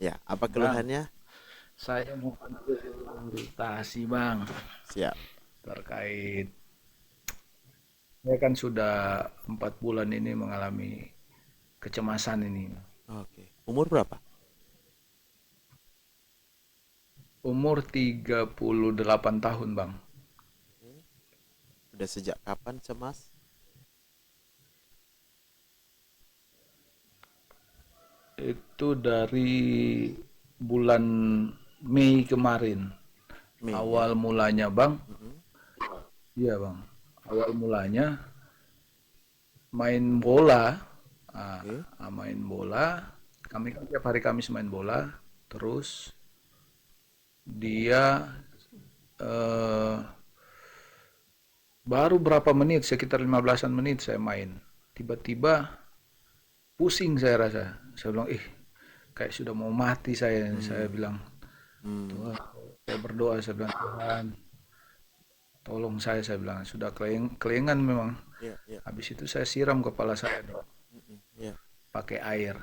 Ya, apa Bang, keluhannya? saya mau konsultasi Bang Siap. terkait saya kan sudah 4 bulan ini mengalami kecemasan ini. Oke. Umur berapa? Umur 38 tahun Bang. Oke. Udah sejak kapan cemas? Itu dari bulan Mei kemarin. Mei ya. Awal mulanya Bang, Mm-mm. iya Bang. Awal mulanya main bola, ah, Oke. main bola. Kami kan tiap hari Kamis main bola. Terus dia eh, baru berapa menit, sekitar 15-an menit saya main. Tiba-tiba pusing saya rasa. Saya bilang, kayak sudah mau mati saya. Saya Hmm. bilang, Hmm. Tuhan, saya berdoa, saya bilang, Tuhan, tolong saya bilang, sudah kelingan memang. Ya, ya. Habis itu saya siram kepala saya dong, Mm-mm. Ya. pakai air.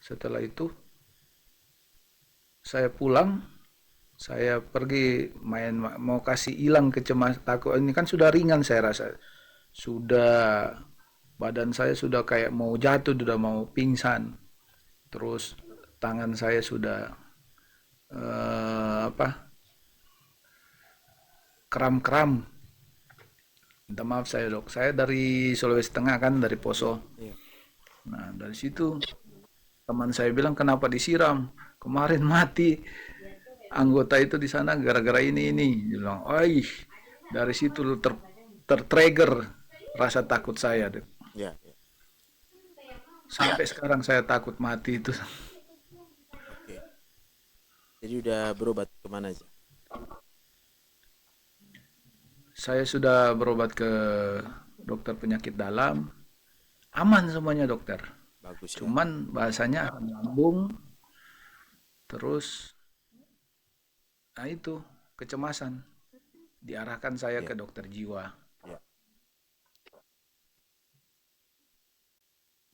Setelah itu saya pulang, saya pergi main, mau kasih hilang kecemas takut ini kan sudah ringan saya rasa. Sudah badan saya sudah kayak mau jatuh, sudah mau pingsan. Terus tangan saya sudah apa? Kram-kram. Minta maaf saya, Dok. Saya dari Sulawesi Tengah kan, dari Poso. Ya. Ya. Nah, dari situ teman saya bilang kenapa disiram? Kemarin mati anggota itu di sana gara-gara ini. Dia bilang, "Oi, dari situ tertrigger rasa takut saya, Dok. Ya. Ya. Sampai sekarang saya takut mati itu." Oke. Jadi udah berobat kemana aja? Saya sudah berobat ke dokter penyakit dalam, aman semuanya dokter. Bagus ya. Cuman bahasanya asam lambung, terus nah itu kecemasan. Diarahkan saya Ya. ke dokter jiwa. Ya.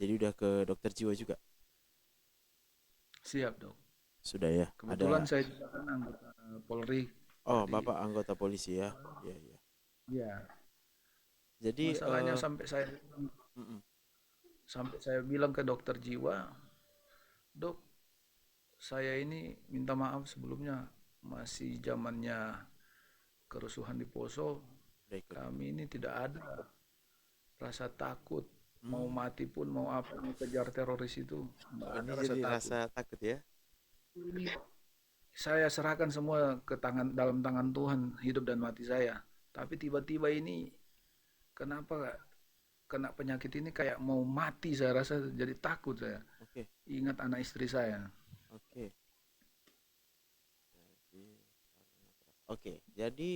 Jadi udah ke dokter jiwa juga? Siap dok. Sudah ya. Kebetulan Ada. saya juga kan anggota Polri. Oh, Jadi Bapak anggota polisi ya. Ya, ya. ya Jadi masalahnya mm-mm. sampai saya bilang ke dokter jiwa, dok, saya ini minta maaf sebelumnya, masih zamannya kerusuhan di Poso. Udah ikut. Kami ini tidak ada rasa takut, mau Hmm. mati pun mau apa, mau kejar teroris itu nggak Oh, ada ini rasa jadi takut. rasa takut ya? Saya serahkan semua ke tangan, dalam tangan Tuhan, hidup dan mati saya. Tapi tiba-tiba ini kenapa kena penyakit ini kayak mau mati, saya rasa jadi takut saya. Oke. Ingat anak istri saya. Oke. Jadi oke. Jadi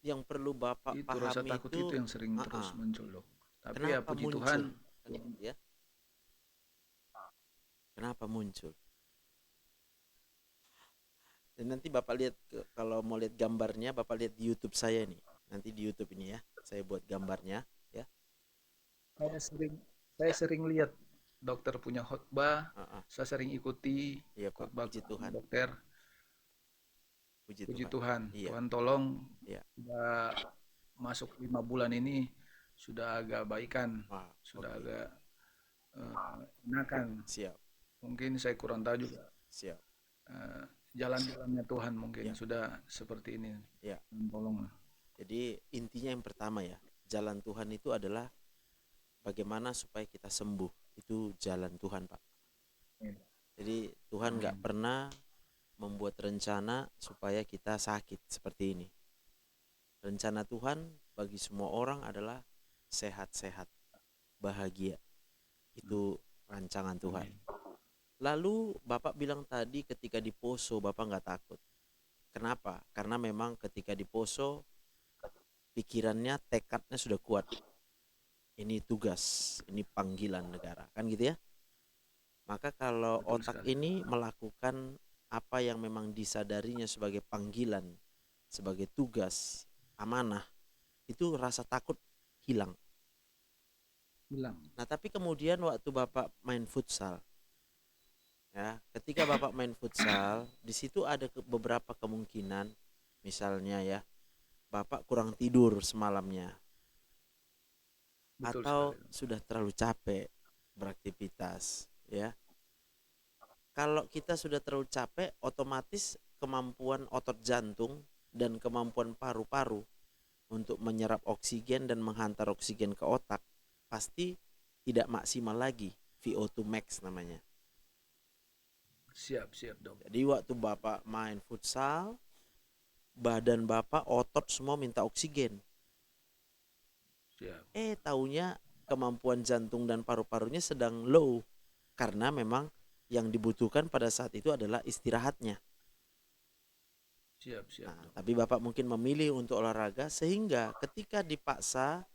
yang perlu Bapak Itu rasa pahami takut itu, itu yang sering terus ah, muncul loh. Tapi ya kenapa puji Tuhan, muncul? Kan gitu ya. Kenapa muncul? Dan nanti Bapak lihat kalau mau lihat gambarnya, Bapak lihat di YouTube saya nih. Nanti di YouTube ini ya, saya buat gambarnya ya. saya sering saya sering lihat dokter punya khotbah, Ah, ah. saya sering ikuti Iya Pak, khotbah puji Tuhan. dokter. Puji Puji Tuhan. Tuhan, Iya, Tuhan tolong iya. sudah masuk 5 bulan ini sudah agak baikan, Wah, sudah oke. agak enakan. Siap, Mungkin saya kurang tahu juga siap. eh, jalan-jalannya Tuhan mungkin Ya, sudah seperti ini. ya. Tolong. Jadi intinya yang pertama ya, jalan Tuhan itu adalah bagaimana supaya kita sembuh. Itu jalan Tuhan, Pak. Jadi Tuhan nggak Amin. pernah membuat rencana supaya kita sakit seperti ini. Rencana Tuhan bagi semua orang adalah sehat-sehat, bahagia. Itu rancangan Tuhan. Amin. Lalu Bapak bilang tadi ketika di Poso Bapak nggak takut. Kenapa? Karena memang ketika di Poso pikirannya, tekadnya sudah kuat. Ini tugas, ini panggilan negara, kan gitu ya. Maka kalau Betul otak sekali. ini melakukan apa yang memang disadarinya sebagai panggilan, sebagai tugas, amanah, itu rasa takut hilang. Bilang. Nah, tapi kemudian waktu Bapak main futsal, Ya, ketika Bapak main futsal, di situ ada beberapa kemungkinan, misalnya ya, Bapak kurang tidur semalamnya, Betul sekali atau dong. sudah terlalu capek beraktivitas, ya. Kalau kita sudah terlalu capek, otomatis kemampuan otot jantung dan kemampuan paru-paru untuk menyerap oksigen dan menghantar oksigen ke otak pasti tidak maksimal lagi, VO2 max namanya. Siap, siap dok. Jadi waktu Bapak main futsal, badan Bapak otot semua minta oksigen. Siap, Taunya kemampuan jantung dan paru-parunya sedang low karena memang yang dibutuhkan pada saat itu adalah istirahatnya. siap, siap Nah, dok. tapi Bapak mungkin memilih untuk olahraga sehingga ketika dipaksa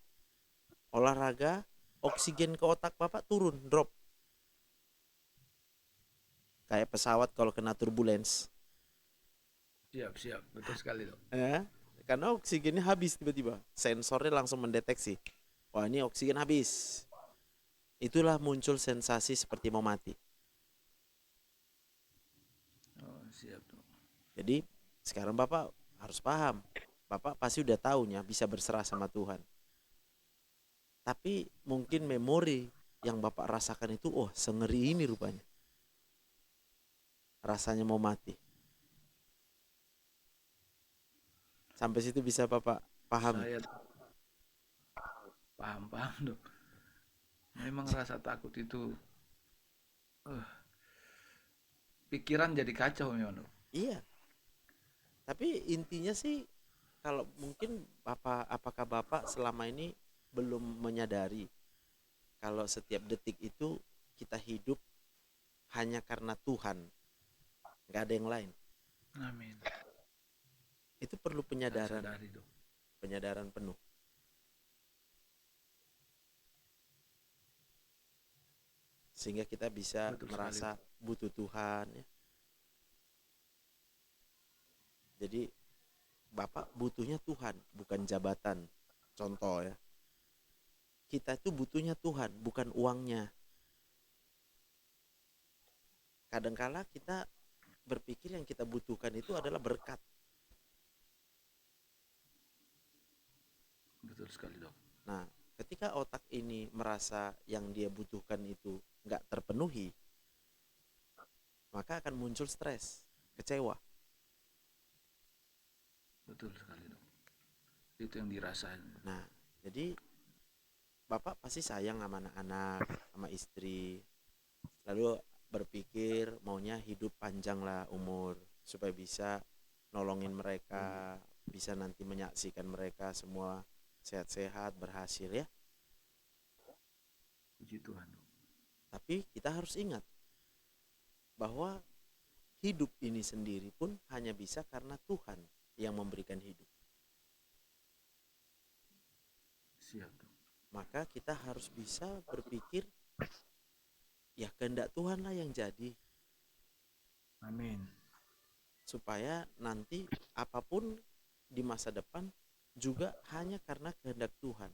olahraga, oksigen ke otak Bapak turun, drop. Kayak pesawat kalau kena turbulence. Siap, siap. Betul sekali dok. Eh, karena oksigennya habis tiba-tiba. Sensornya langsung mendeteksi. Wah, ini oksigen habis. Itulah muncul sensasi seperti mau mati. Oh, siap dok. Jadi sekarang Bapak harus paham. Bapak pasti udah tahunya bisa berserah sama Tuhan. Tapi mungkin memori yang Bapak rasakan itu, oh sengeri ini rupanya. Rasanya mau mati. Sampai situ bisa Bapak pahami. Saya paham, paham dok. Memang rasa takut itu, eh, pikiran jadi kacau memang dok. Iya, tapi intinya sih kalau mungkin apakah Bapak selama ini belum menyadari kalau setiap detik itu kita hidup hanya karena Tuhan, nggak ada yang lain. Amin. Itu perlu Saya penyadaran, sadari dok. penyadaran penuh. Sehingga kita bisa Betul sekali merasa dok. butuh Tuhan ya. Jadi Bapak butuhnya Tuhan, bukan jabatan. Contoh ya, kita itu butuhnya Tuhan, bukan uangnya. Kadangkala kita berpikir yang kita butuhkan itu adalah berkat. Betul sekali dok. Nah, ketika otak ini merasa yang dia butuhkan itu nggak terpenuhi, maka akan muncul stres, kecewa. Betul sekali dok. Itu yang dirasain. Nah, jadi Bapak pasti sayang sama anak-anak, sama istri. Lalu berpikir maunya hidup panjang lah umur, supaya bisa nolongin mereka, bisa nanti menyaksikan mereka semua sehat-sehat, berhasil ya. Puji Tuhan dok. Tapi kita harus ingat bahwa hidup ini sendiri pun hanya bisa karena Tuhan yang memberikan hidup. Siap dok. Maka kita harus bisa berpikir, ya kehendak Tuhan lah yang jadi. Amin. Supaya nanti apapun di masa depan juga hanya karena kehendak Tuhan.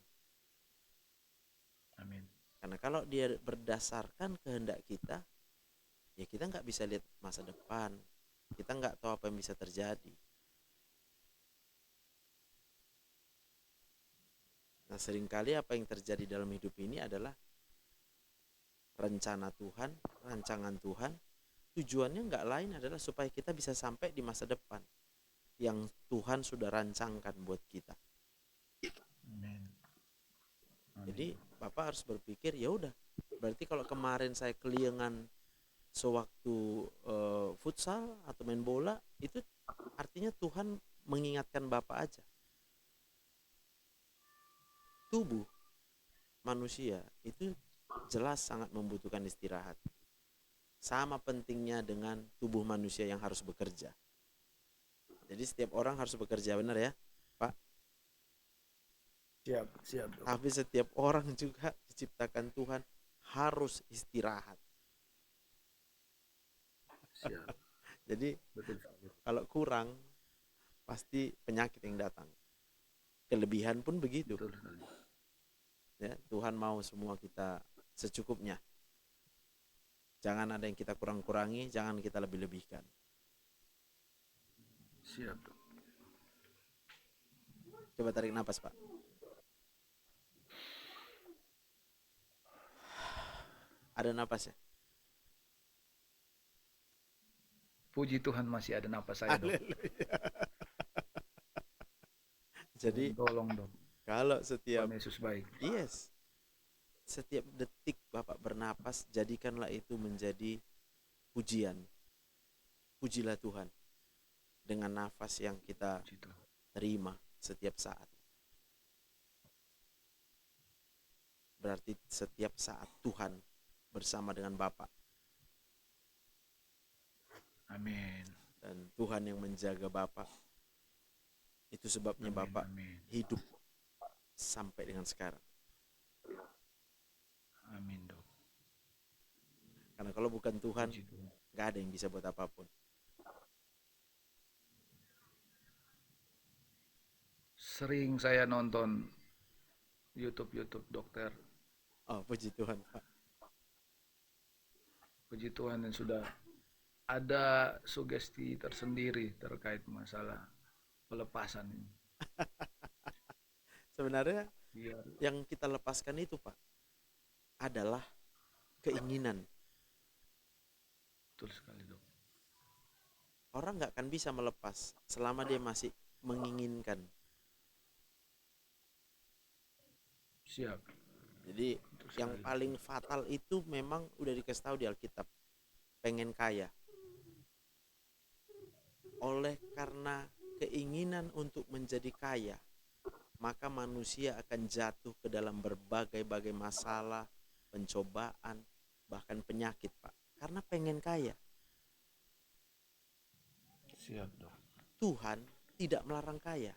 Amin. Karena kalau dia berdasarkan kehendak kita, ya kita nggak bisa lihat masa depan. Kita nggak tahu apa yang bisa terjadi. Nah, seringkali apa yang terjadi dalam hidup ini adalah rencana Tuhan, rancangan Tuhan. Tujuannya nggak lain adalah supaya kita bisa sampai di masa depan yang Tuhan sudah rancangkan buat kita. Amin. Amin. Jadi Bapak harus berpikir, ya udah. Berarti kalau kemarin saya keliengan sewaktu futsal atau main bola, itu artinya Tuhan mengingatkan Bapak aja. Tubuh manusia itu jelas sangat membutuhkan istirahat. Sama pentingnya dengan tubuh manusia yang harus bekerja. Jadi setiap orang harus bekerja, benar ya, Pak? Siap, siap dok. Tapi setiap orang juga diciptakan Tuhan harus istirahat. Siap. Jadi Betul sekali. kalau kurang pasti penyakit yang datang. Kelebihan pun begitu. Betul sekali. Ya, Tuhan mau semua kita secukupnya. Jangan ada yang kita kurang-kurangi, jangan kita lebih-lebihkan. Siap, Dok. Coba tarik napas, Pak. Ada napas ya? Puji Tuhan masih ada napas saya, Dok. Haleluya. Tuhan Jadi tolong, Dok. kalau setiap, Tuhan Yesus baik. yes, setiap detik Bapak bernapas, jadikanlah itu menjadi pujian. Pujilah Tuhan dengan nafas yang kita Puji Tuhan. terima setiap saat. Berarti setiap saat Tuhan bersama dengan Bapak. Amin. Dan Tuhan yang menjaga Bapak. Itu sebabnya Amin. Bapak Amin. hidup sampai dengan sekarang. Amin, Dok. Karena kalau bukan Tuhan, Puji Tuhan. gak ada yang bisa buat apapun. Sering saya nonton YouTube dokter. Oh, puji Tuhan, Pak. Puji Tuhan yang sudah ada sugesti tersendiri terkait masalah pelepasan ini. Sebenarnya Biar yang kita lepaskan itu, Pak, adalah keinginan. betul sekali, Dok. Orang gak akan bisa melepas selama dia masih menginginkan. Siap. Jadi Betul yang sekali. paling fatal itu memang udah dikasih tahu di Alkitab. Pengen kaya. Oleh karena keinginan untuk menjadi kaya, maka manusia akan jatuh ke dalam berbagai-bagai masalah, pencobaan, bahkan penyakit, Pak. Karena pengen kaya. Siap, Dok. Tuhan tidak melarang kaya.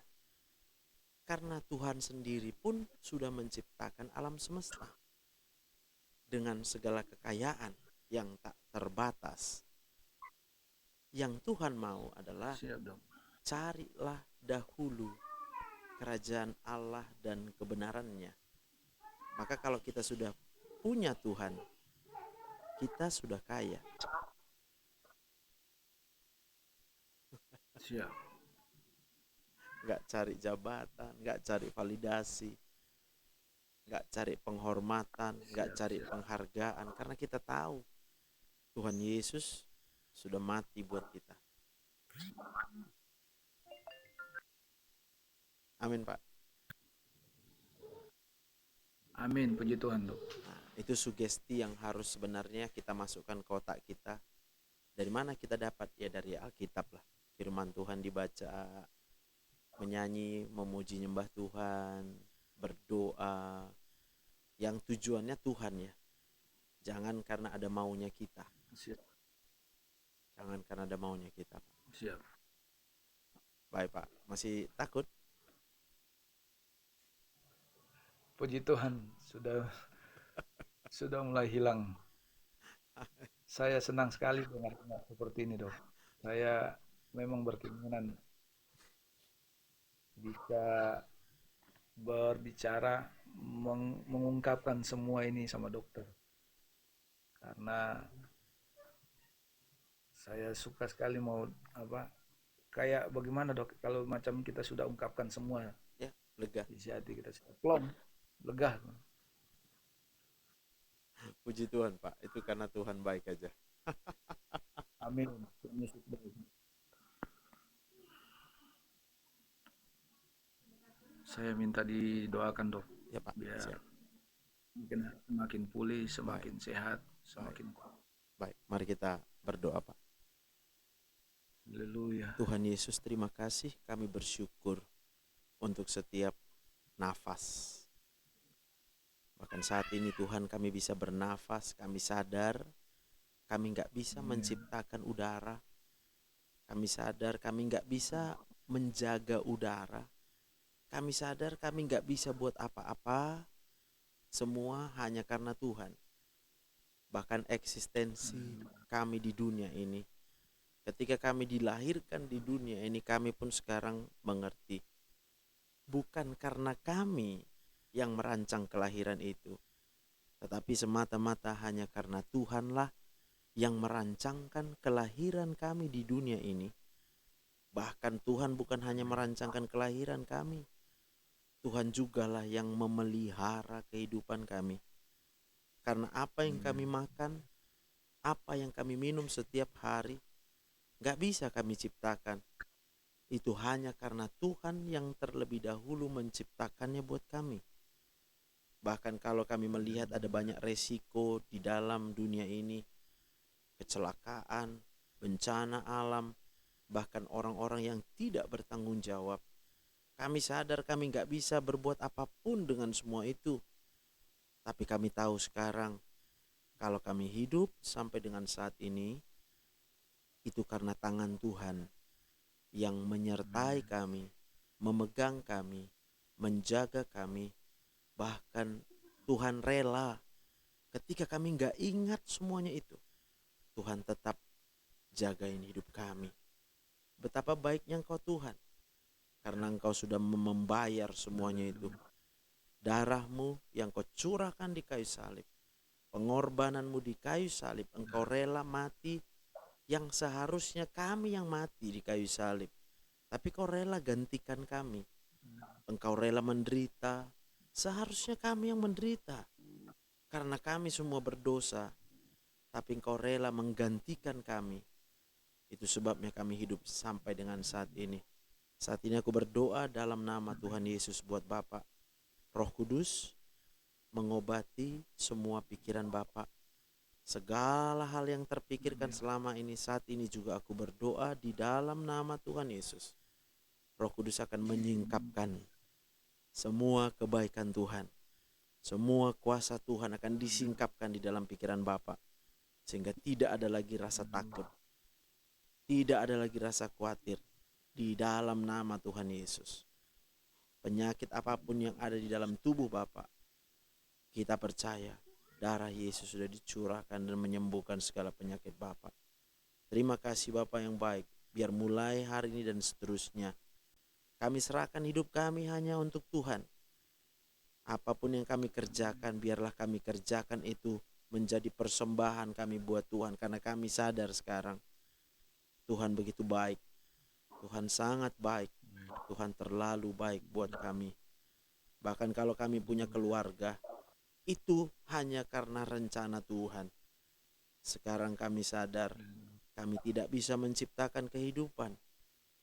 Karena Tuhan sendiri pun sudah menciptakan alam semesta dengan segala kekayaan yang tak terbatas. Yang Tuhan mau adalah Siap, Dok. carilah dahulu kerajaan Allah dan kebenarannya. Maka kalau kita sudah punya Tuhan, kita sudah kaya. Siap. Nggak cari jabatan, nggak cari validasi, nggak cari penghormatan, nggak Siap, cari siap. penghargaan. Karena kita tahu Tuhan Yesus sudah mati buat kita. Amin, Pak. Amin, puji Tuhan, Dok. Nah, itu sugesti yang harus sebenarnya kita masukkan ke otak kita. Dari mana kita dapat? Ya dari Alkitab lah. Firman Tuhan dibaca, menyanyi, memuji nyembah Tuhan, berdoa. Yang tujuannya Tuhan ya. Jangan karena ada maunya kita. Siap. Jangan karena ada maunya kita, Pak. Siap. Baik, Pak. Masih takut? Puji Tuhan, sudah mulai hilang. Saya senang sekali dengar seperti ini, Dok. Saya memang berkeinginan bisa berbicara, mengungkapkan semua ini sama dokter. Karena saya suka sekali mau kayak bagaimana, Dok, kalau macam kita sudah ungkapkan semua Ya, lega. isi hati kita, plong, lega. Puji Tuhan, Pak. Itu karena Tuhan baik aja. Amin. Saya minta didoakan, Dok, Ya, Pak. biar Siap. semakin pulih, semakin sehat, semakin Baik. Mari kita berdoa, Pak. haleluya. Tuhan Yesus, terima kasih. Kami bersyukur untuk setiap nafas. Bahkan saat ini Tuhan kami bisa bernafas, kami sadar kami nggak bisa menciptakan udara. Kami sadar kami nggak bisa menjaga udara. Kami sadar kami nggak bisa buat apa-apa. Semua hanya karena Tuhan. Bahkan eksistensi kami di dunia ini. Ketika kami dilahirkan di dunia ini, kami pun sekarang mengerti. Bukan karena kami yang merancang kelahiran itu, tetapi semata-mata hanya karena Tuhanlah yang merancangkan kelahiran kami di dunia ini. Bahkan Tuhan bukan hanya merancangkan kelahiran kami, Tuhan jugalah yang memelihara kehidupan kami. Karena apa yang kami makan, apa yang kami minum setiap hari, gak bisa kami ciptakan. Itu hanya karena Tuhan yang terlebih dahulu menciptakannya buat kami. Bahkan kalau kami melihat ada banyak resiko di dalam dunia ini, kecelakaan, bencana alam, bahkan orang-orang yang tidak bertanggung jawab, kami sadar kami gak bisa berbuat apapun dengan semua itu. Tapi kami tahu sekarang, kalau kami hidup sampai dengan saat ini, itu karena tangan Tuhan yang menyertai kami, memegang kami, menjaga kami. Bahkan Tuhan rela ketika kami gak ingat semuanya itu, Tuhan tetap jagain hidup kami. Betapa baiknya Engkau Tuhan, karena Engkau sudah membayar semuanya itu. Darah-Mu yang Kau curahkan di kayu salib, pengorbanan-Mu di kayu salib, Engkau rela mati yang seharusnya kami yang mati di kayu salib. Tapi Kau rela gantikan kami. Engkau rela menderita, seharusnya kami yang menderita. Karena kami semua berdosa, tapi Engkau rela menggantikan kami. Itu sebabnya kami hidup sampai dengan saat ini. Saat ini aku berdoa dalam nama Tuhan Yesus buat Bapak. Roh Kudus mengobati semua pikiran Bapak. Segala hal yang terpikirkan selama ini, saat ini juga aku berdoa di dalam nama Tuhan Yesus. Roh Kudus akan menyingkapkan semua kebaikan Tuhan. Semua kuasa Tuhan akan disingkapkan di dalam pikiran Bapak. Sehingga tidak ada lagi rasa takut. Tidak ada lagi rasa khawatir di dalam nama Tuhan Yesus. Penyakit apapun yang ada di dalam tubuh Bapak, kita percaya darah Yesus sudah dicurahkan dan menyembuhkan segala penyakit Bapak. Terima kasih Bapak yang baik. Biar mulai hari ini dan seterusnya, kami serahkan hidup kami hanya untuk Tuhan. Apapun yang kami kerjakan, biarlah kami kerjakan itu menjadi persembahan kami buat Tuhan. Karena kami sadar sekarang, Tuhan begitu baik. Tuhan sangat baik. Tuhan terlalu baik buat kami. Bahkan kalau kami punya keluarga, itu hanya karena rencana Tuhan. Sekarang kami sadar, kami tidak bisa menciptakan kehidupan.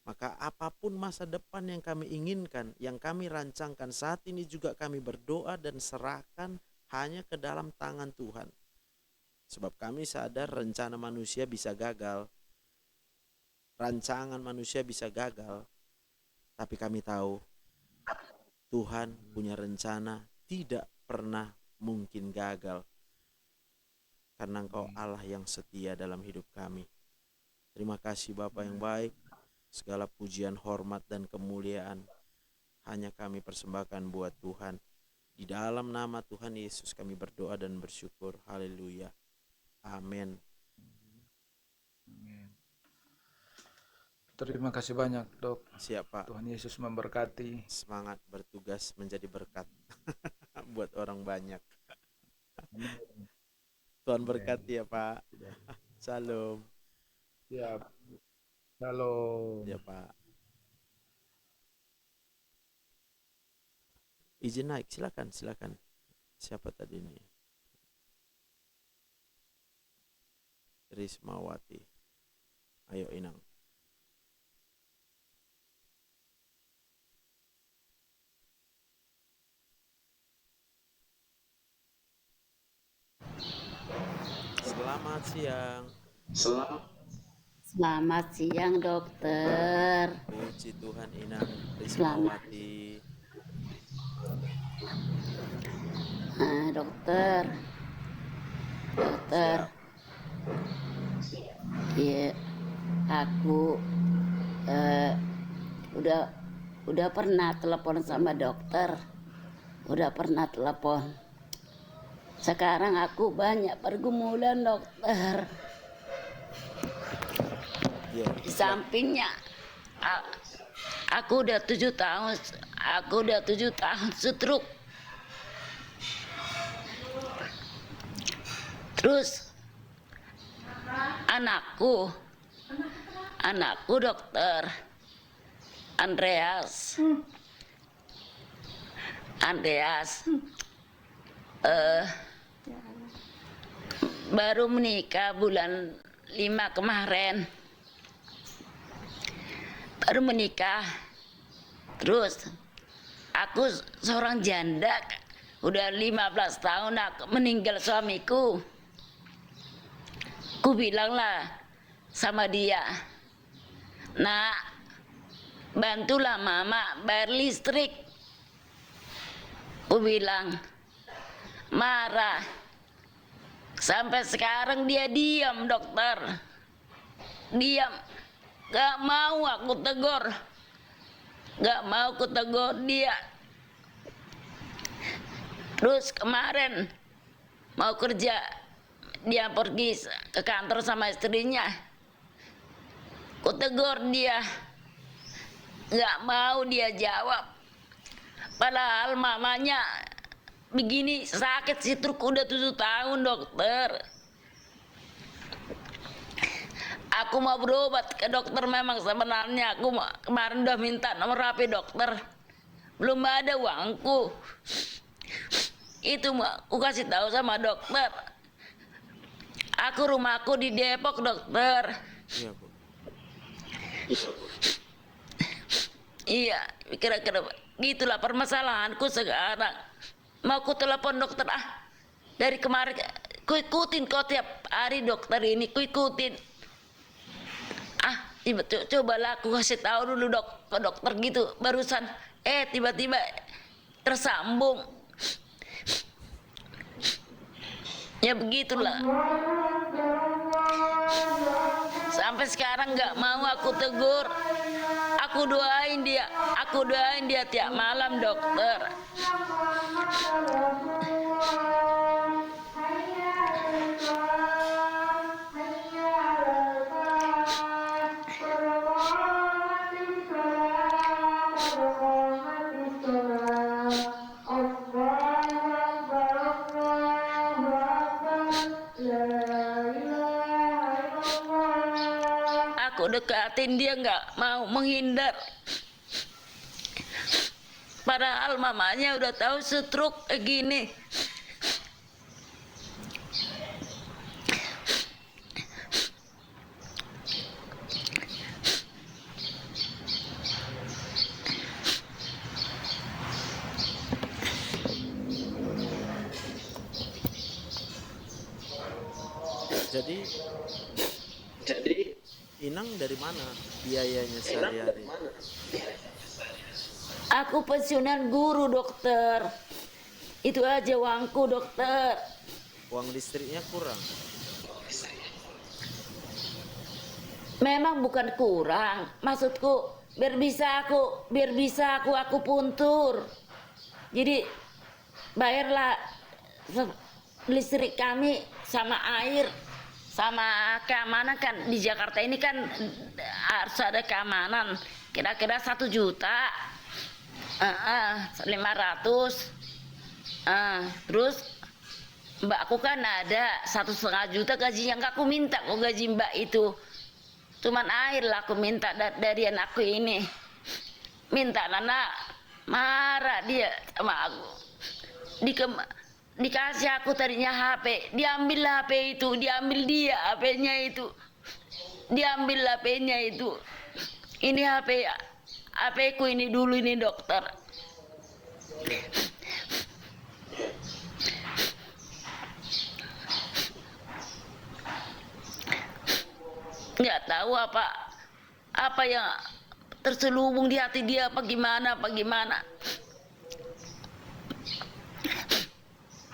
Maka apapun masa depan yang kami inginkan, yang kami rancangkan saat ini juga kami berdoa dan serahkan hanya ke dalam tangan Tuhan. Sebab kami sadar rencana manusia bisa gagal. Rancangan manusia bisa gagal. Tapi kami tahu Tuhan punya rencana tidak pernah mungkin gagal. Karena Engkau Allah yang setia dalam hidup kami. Terima kasih Bapa yang baik. Segala pujian, hormat, dan kemuliaan hanya kami persembahkan buat Tuhan. Di dalam nama Tuhan Yesus kami berdoa dan bersyukur. Haleluya. Amin. Terima kasih banyak, Dok. Siap Pak. Tuhan Yesus memberkati. Semangat bertugas menjadi berkat buat orang banyak. Tuhan berkati ya Pak. Salam. Siap. Shalom. Ya Pak. Izin naik, silakan. Siapa tadi ini? Rismawati. Ayo Inang. Selamat siang. Selamat siang dokter. Puji Tuhan Inang Rismawati. Dokter. Iya, aku udah pernah telepon sama dokter. Sekarang aku banyak pergumulan dokter. Di sampingnya aku udah 7 tahun stroke. Terus Anakku dokter Andreas. Baru menikah bulan 5 kemarin. Baru menikah. Terus aku seorang janda. Udah 15 tahun aku meninggal suamiku. Ku bilanglah sama dia, "Nak, bantulah mama bayar listrik." Ku bilang, marah. Sampai sekarang dia diam, dokter. Diam. Gak mau aku tegur. Gak mau aku tegur dia. Terus kemarin mau kerja, dia pergi ke kantor sama istrinya. Ku tegur dia. Gak mau dia jawab. Padahal mamanya begini sakit sitruk udah 7 tahun, dokter. Aku mau berobat ke dokter, memang sebenarnya aku kemarin udah minta nomor HP dokter. Belum ada uangku. Itu aku kasih tahu sama dokter. Rumahku di Depok, dokter. Iya, Bu. Iya, kira-kira gitulah permasalahanku sekarang. Mau ku telepon dokter dari kemarin ku ikutin kok tiap hari dokter ini ku ikutin. Cobalah aku kasih tahu dulu ke dokter gitu barusan. Tiba-tiba tersambung. Ya begitulah. Sampai sekarang nggak mau aku tegur. Aku doain dia tiap malam, dokter. Aku dekatin dia nggak mau, menghindar. Padahal mamanya udah tahu stroke kayak gini. Jadi Inang dari mana biayanya sehari-hari? Aku pensiunan guru, dokter. Itu aja uangku, dokter. Uang listriknya kurang. Memang bukan kurang. Maksudku biar bisa aku puntur. Jadi bayarlah listrik kami sama air. Sama keamanan kan di Jakarta ini kan harus ada keamanan. Kira-kira 1 juta. 500. Terus mbakku kan ada 1,5 juta gajinya, nggak aku minta kok gaji mbak itu. Cuman air lah aku minta dari anakku ini. Minta anak, marah dia sama aku. Dikasih aku tadinya HP, diambil HP itu, diambil dia HP-nya itu. Diambil HP-nya itu. Ini HP ku ini dulu ini, dokter. Nggak tahu apa yang terselubung di hati dia, apa gimana.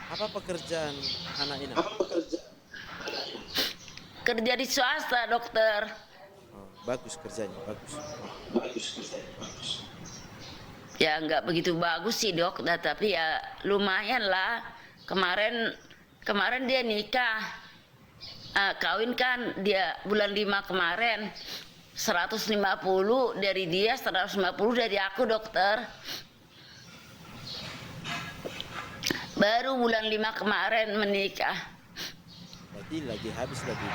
Apa pekerjaan anak Inang? Kerja di swasta, dokter. Oh, bagus kerjanya, bagus. Ya nggak begitu bagus sih, dok, tapi ya lumayan lah. Kemarin dia nikah, kawin kan dia bulan 5 kemarin. 150 dari dia, 150 dari aku, dokter. Baru bulan 5 kemarin menikah. Berarti lagi habis lagi.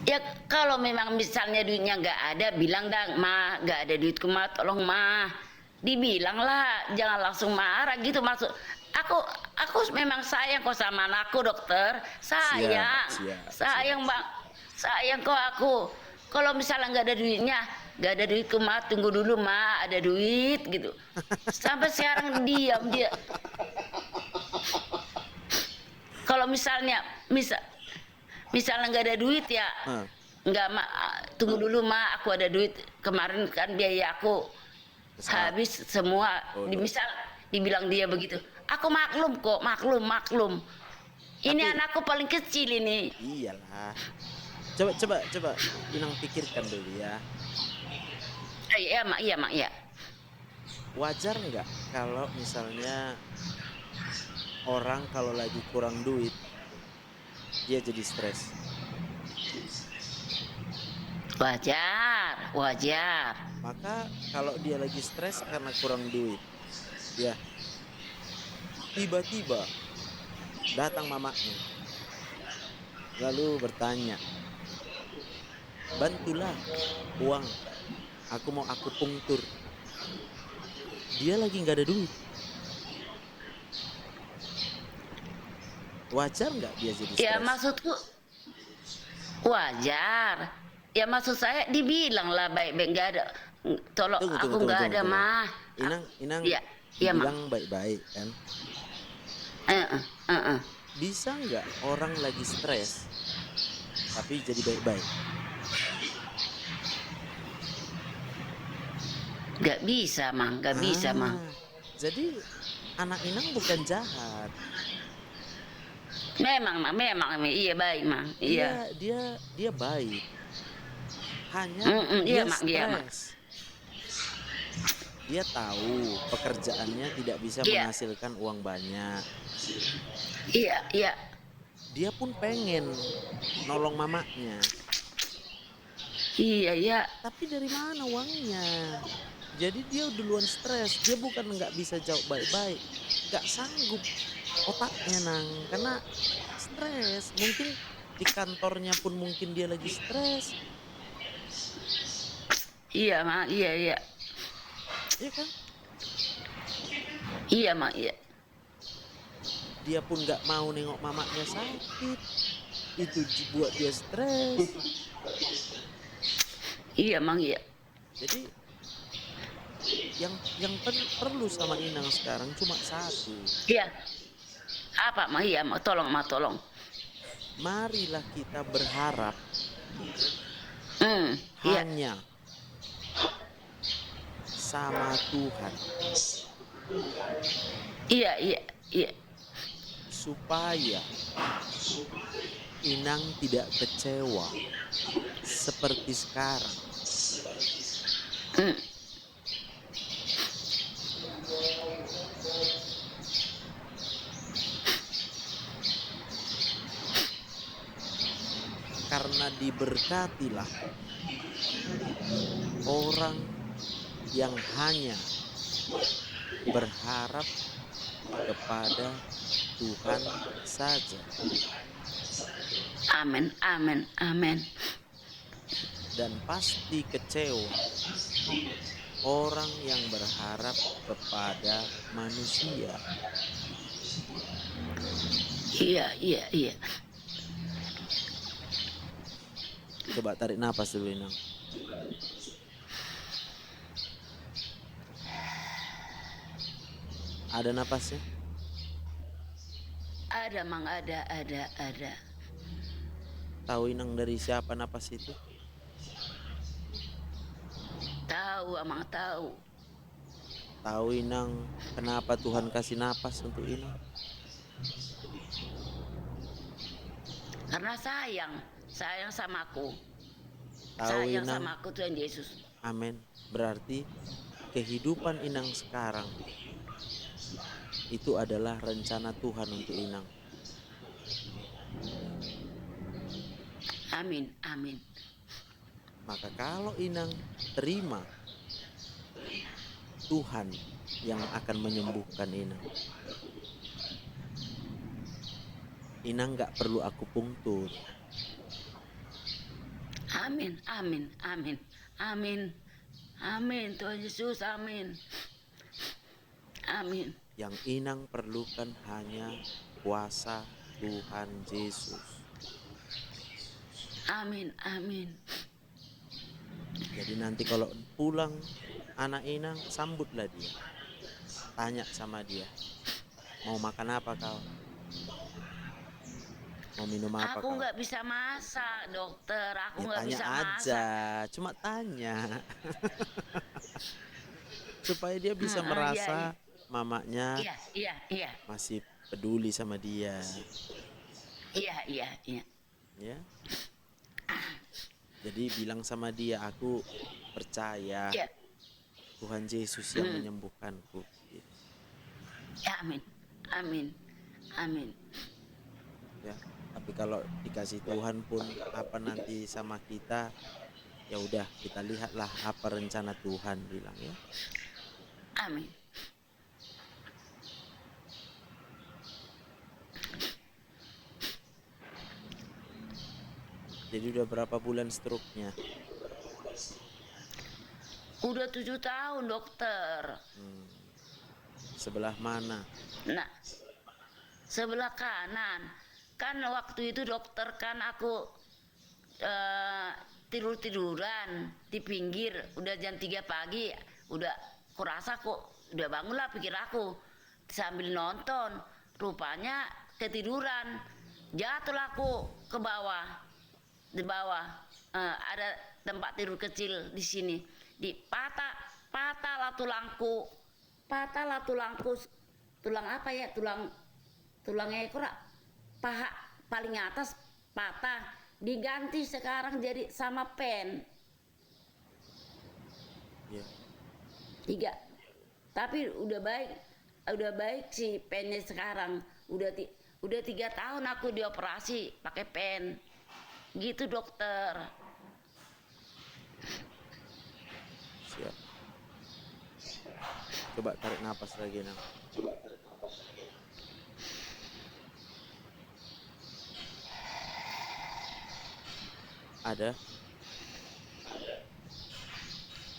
Ya kalau memang misalnya duitnya nggak ada, bilang dong, ma nggak ada duitku ma, tolong ma. Dibilang lah, jangan langsung marah gitu maksud. Aku aku memang sayang kok sama anakku dokter, Siap, sayang, siap, siap, sayang bang, siap. sayang kok aku. Kalau misalnya nggak ada duitnya, nggak ada duitku ma, tunggu dulu ma, ada duit gitu. Sampai sekarang diam dia. Kalau misalnya nggak ada duit ya Heeh. nggak ma, tunggu dulu ma, aku ada duit kemarin kan biaya aku Pesawat. habis semua. Oh, Misal dibilang dia begitu, aku maklum kok, maklum maklum. Ini tapi anakku paling kecil ini. iyalah. Coba coba coba Inang pikirkan dulu ya. Iya mak, iya mak, iya. Wajar nggak kalau misalnya orang kalau lagi kurang duit dia jadi stres? Wajar, wajar. Maka kalau dia lagi stres karena kurang duit, ya tiba-tiba datang mamanya lalu bertanya, bantulah uang, aku mau aku pungtur. Dia lagi nggak ada duit. Wajar nggak dia jadi Ya stres? maksudku wajar. Ya maksud saya dibilang lah baik-baik, nggak ada, tolong Tunggu aku tunggu tunggu nggak tunggu ada tunggu. mah. Inang Iya, iya mak. dibilang baik-baik kan. Eh, eh, eh, eh. Bisa nggak orang lagi stres tapi jadi baik-baik? Nggak bisa mang, nggak bisa mang. Jadi anak Inang bukan jahat. Memang, iya baik mang, iya. Dia baik. Hanya Iya dia mak, iya mak. stres. Dia tahu pekerjaannya tidak bisa Iya, menghasilkan uang banyak. iya, iya, Dia pun pengen nolong mamanya. iya, iya, Tapi dari mana uangnya? Jadi dia duluan stres. Dia bukan nggak bisa jawab baik-baik. Nggak sanggup otaknya nang. Karena stres. Mungkin di kantornya pun mungkin dia lagi stres. iya mak, iya, iya, Iya kan? iya mak, iya, Dia pun nggak mau nengok mamanya sakit. Itu buat dia stres. iya mang, iya, Jadi yang perlu sama Inang sekarang cuma satu. iya. Apa mak, iya mak, tolong mak, tolong. Marilah kita berharap Iya, hanya sama Tuhan iya, iya, iya, supaya Inang tidak kecewa seperti sekarang. mm, Karena diberkatilah orang yang hanya berharap kepada Tuhan saja, amin, amin, amin. dan pasti kecewa orang yang berharap kepada manusia. Iya, iya, iya. Coba tarik napas dulu Inang. Ada napasnya? Ada mang, ada. Tahu Inang dari siapa napas itu? Tahu, amang tahu. Tahu Inang kenapa Tuhan kasih napas untuk Inang? Karena sayang, sayang sama aku. Tahu Sayang Inang? sama aku Tuhan Yesus. Amin. Berarti kehidupan Inang sekarang itu adalah rencana Tuhan untuk Inang. Amin, amin. Maka kalau Inang terima Tuhan yang akan menyembuhkan Inang, Inang gak perlu aku pungtur. Amin, amin, amin, amin, amin, Tuhan Yesus, amin, amin, Yang Inang perlukan hanya kuasa Tuhan Yesus. amin, amin. Jadi nanti kalau pulang anak Inang, sambutlah dia. Tanya sama dia, mau makan apa kau? Mau minum apa Aku kau? nggak bisa masak, dokter. Aku Ya nggak tanya bisa aja, masak. cuma tanya. Supaya dia bisa Iya, iya, merasa mamanya iya, iya, iya, masih peduli sama dia, iya, iya, iya. ya. Jadi bilang sama dia, aku percaya Iya, Tuhan Yesus yang menyembuhkanku. Gitu. ya, amin, amin, amin. Ya. Tapi kalau dikasih Tuhan pun apa nanti sama kita, ya udah kita lihatlah apa rencana Tuhan bilang ya. Amin. Jadi udah berapa bulan stroke-nya? Udah 7 tahun, dokter. Sebelah mana? Nah, sebelah kanan. Kan waktu itu dokter kan aku tidur-tiduran di pinggir. Udah jam 3 pagi. Udah kurasa kok udah bangun lah pikir aku. Sambil nonton. Rupanya ketiduran. Jatuhlah aku ke bawah. Di bawah ada tempat tidur kecil di sini. Di patahlah tulangku. Patahlah tulangku. Tulang apa ya? Tulang ekor paha paling atas patah, diganti sekarang jadi sama pen Ya. 3. Tapi udah baik si pennya sekarang. Udah 3 tahun aku dioperasi pakai pen gitu, dokter. Siap. Coba tarik napas lagi, Nang. Ada?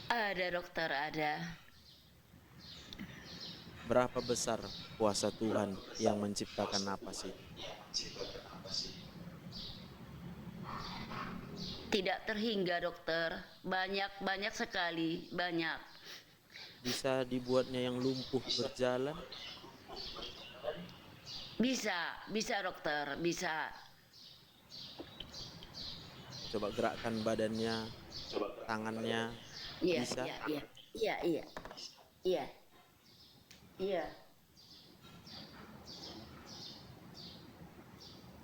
Ada, dokter, ada. Berapa besar kuasa Tuhan yang menciptakan napas itu? Tidak terhingga, dokter. Banyak sekali, banyak. Bisa dibuatnya yang lumpuh berjalan? Bisa, dokter, bisa. Coba gerakkan badannya, tangannya. Iya, Bisa? iya.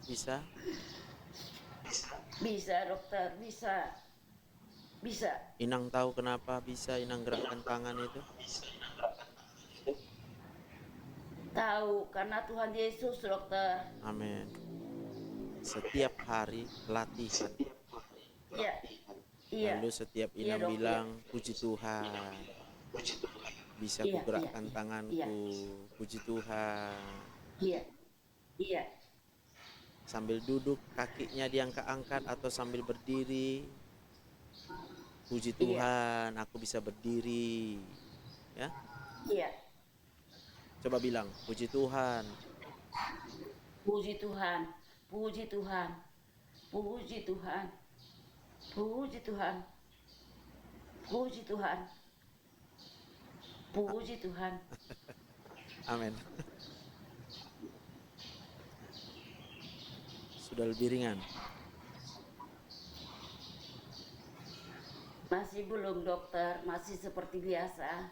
Bisa? Bisa, dokter, bisa. Inang tahu kenapa bisa Inang gerakkan tangan itu? Tahu, karena Tuhan Yesus, dokter. Amin. Setiap hari latihan. Iya. Lalu setiap Iya, Inang dok, bilang, puji Tuhan. Bisa ku Iya, gerakkan iya, tanganku. Puji Tuhan. Iya. Sambil duduk kakinya diangkat-angkat atau sambil berdiri. Puji Tuhan, aku bisa berdiri. Ya. Iya. Coba bilang, puji Tuhan. Puji Tuhan. Puji Tuhan. Puji Tuhan. Puji Tuhan. Puji Tuhan. Puji Tuhan. Amin. Sudah lebih ringan. Masih belum, dokter, masih seperti biasa.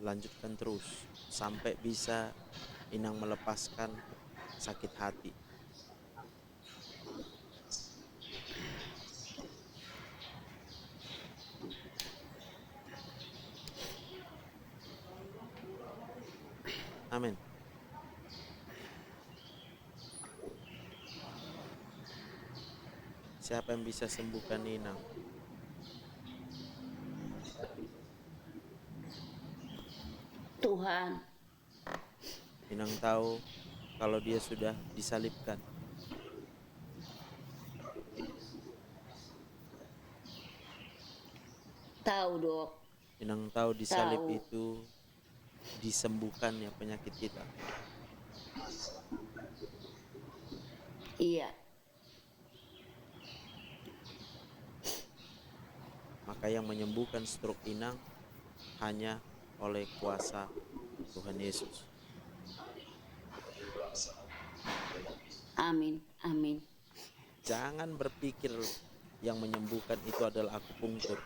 Lanjutkan terus sampai bisa Inang melepaskan sakit hati. Amin. Siapa yang bisa sembuhkan Inang? Tuhan. Inang tahu kalau dia sudah disalibkan. Tahu dok, Inang tahu di salib tahu. itu disembuhkan ya penyakit kita. Iya, Maka yang menyembuhkan stroke Inang hanya oleh kuasa Tuhan Yesus. amin, amin. Jangan berpikir yang menyembuhkan itu adalah akupunktur.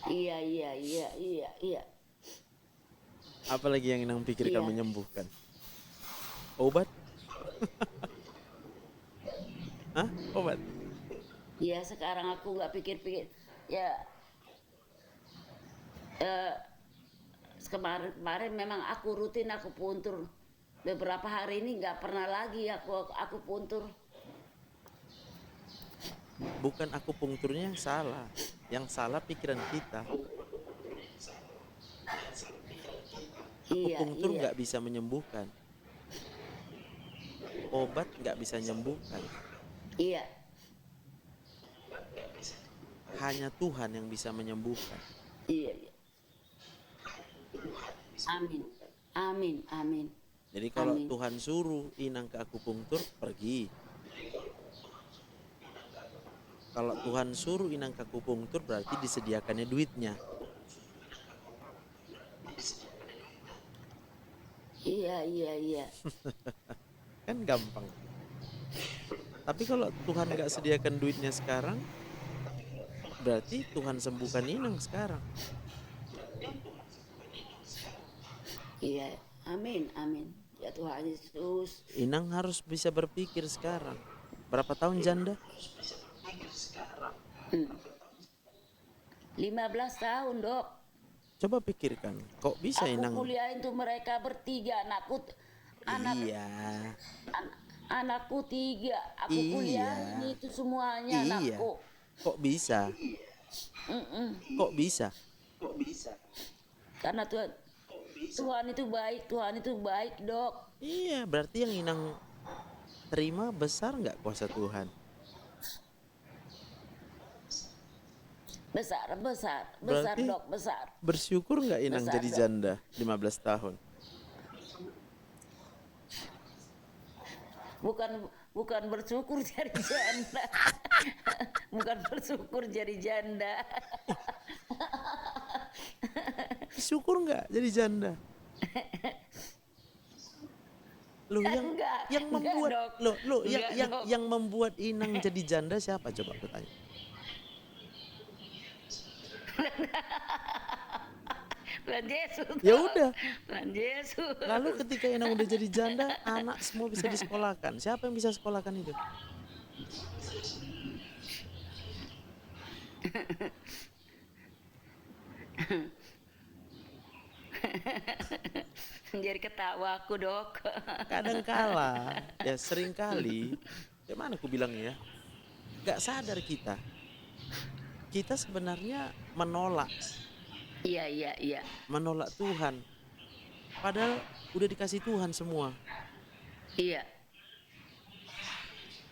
Iya, iya, iya, iya, iya, Apalagi yang Inang pikirkan iya. menyembuhkan? Obat? Hah? Obat? Ya sekarang aku nggak pikir-pikir. Ya eh, kemarin memang aku rutin aku puntur. Beberapa hari ini nggak pernah lagi aku puntur. Bukan akupunkturnya yang salah. Yang salah pikiran kita. Iya, Akupunktur iya, nggak bisa menyembuhkan. Obat nggak bisa menyembuhkan. iya. Hanya Tuhan yang bisa menyembuhkan. Iya, iya. Amin. Amin, amin. Jadi kalau Amin. Tuhan suruh Inang ke akupunktur, pergi. Kalau Tuhan suruh Inang ke akupunktur, berarti disediakannya duitnya. Iya, iya, iya. Kan gampang. Tapi kalau Tuhan nggak sediakan duitnya sekarang, berarti Tuhan sembuhkan Inang sekarang. Iya. Amin, amin. Ya Tuhan Yesus. Inang harus bisa berpikir sekarang. Berapa tahun janda? 15 tahun, Dok. Coba pikirkan, kok bisa Aku Inang? kuliahin tuh mereka bertiga, anak Iya, anakku 3. Aku iya, kuliahin itu semuanya iya. anakku. Kok bisa? Mm-mm. Kok bisa? Karena Tuhan itu baik, Tuhan itu baik, Dok. Iya, berarti yang Inang terima besar nggak kuasa Tuhan? Besar, besar, besar, Berarti Dok, besar. bersyukur nggak Inang Besar, jadi Dok. janda 15 tahun? Bukan bersyukur jadi janda. Bukan bersyukur jadi janda. Syukur nggak jadi janda? Loh, Enggak, yang enggak, membuat Dok. loh Enggak, Dok. yang membuat Inang jadi janda siapa, coba aku tanya? Tuhan Yesus. Ya Dok. udah. Tuhan Yesus. Lalu ketika Inang udah jadi janda, anak semua bisa disekolahkan. Siapa yang bisa sekolahkan itu? Jadi ketawa aku, Dok. Kadang kala, ya sering kali, gimana aku bilangnya ya, gak sadar kita. Kita sebenarnya menolak Iya. Tuhan. Padahal udah dikasih Tuhan semua. Iya.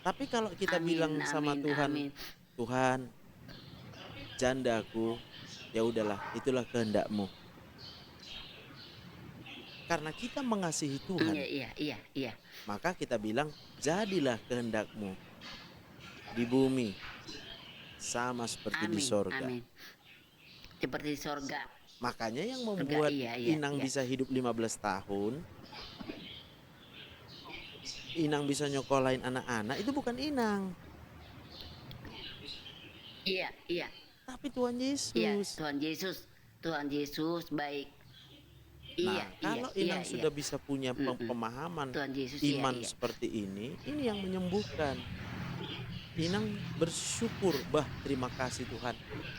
Tapi kalau kita bilang sama amin, Tuhan, amin. Tuhan, jandaku, ya udahlah, itulah kehendakmu. Karena kita mengasihi Tuhan, Iya. maka kita bilang, jadilah kehendakmu di bumi sama seperti di Amin, sorga. amin. Seperti sorga. Makanya yang membuat iya, Inang iya. bisa hidup 15 tahun, Inang bisa nyokolain anak-anak, itu bukan Inang, Iya. tapi Tuhan Iya, Yesus. Tuhan Yesus baik. Nah, kalau Inang sudah iya. bisa punya pemahaman Tuhan Yesus, iman iya. seperti ini yang menyembuhkan. Inang bersyukur, terima kasih Tuhan.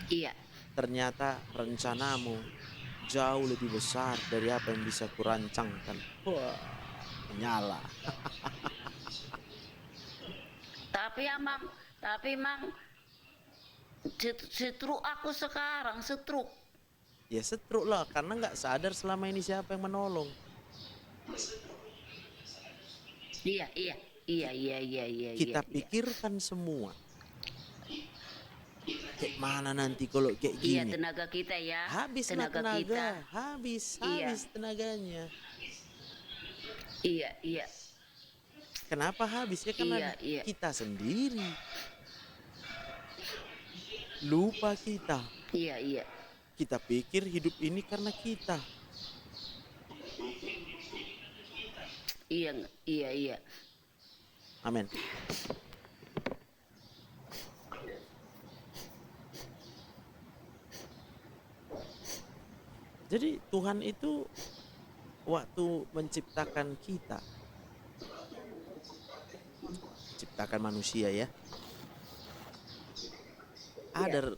Iya. Ternyata rencanamu jauh lebih besar dari apa yang bisa kurancangkan. Wah, menyala. Tapi Mang, setruk aku sekarang, setruk. Ya setruk lah, karena nggak sadar selama ini siapa yang menolong. Iya. Kita pikirkan semua. kayak mana nanti kalau kayak Iya, gini? tenaga kita ya. Habislah Tenaga kita. tenaga, habis Iya. tenaganya. Iya, iya. Kenapa habis? Ya karena Iya. kita sendiri. Lupa kita. Iya. Kita pikir hidup ini karena kita. Iya. Amin. Jadi Tuhan itu waktu menciptakan kita, ciptakan manusia ya,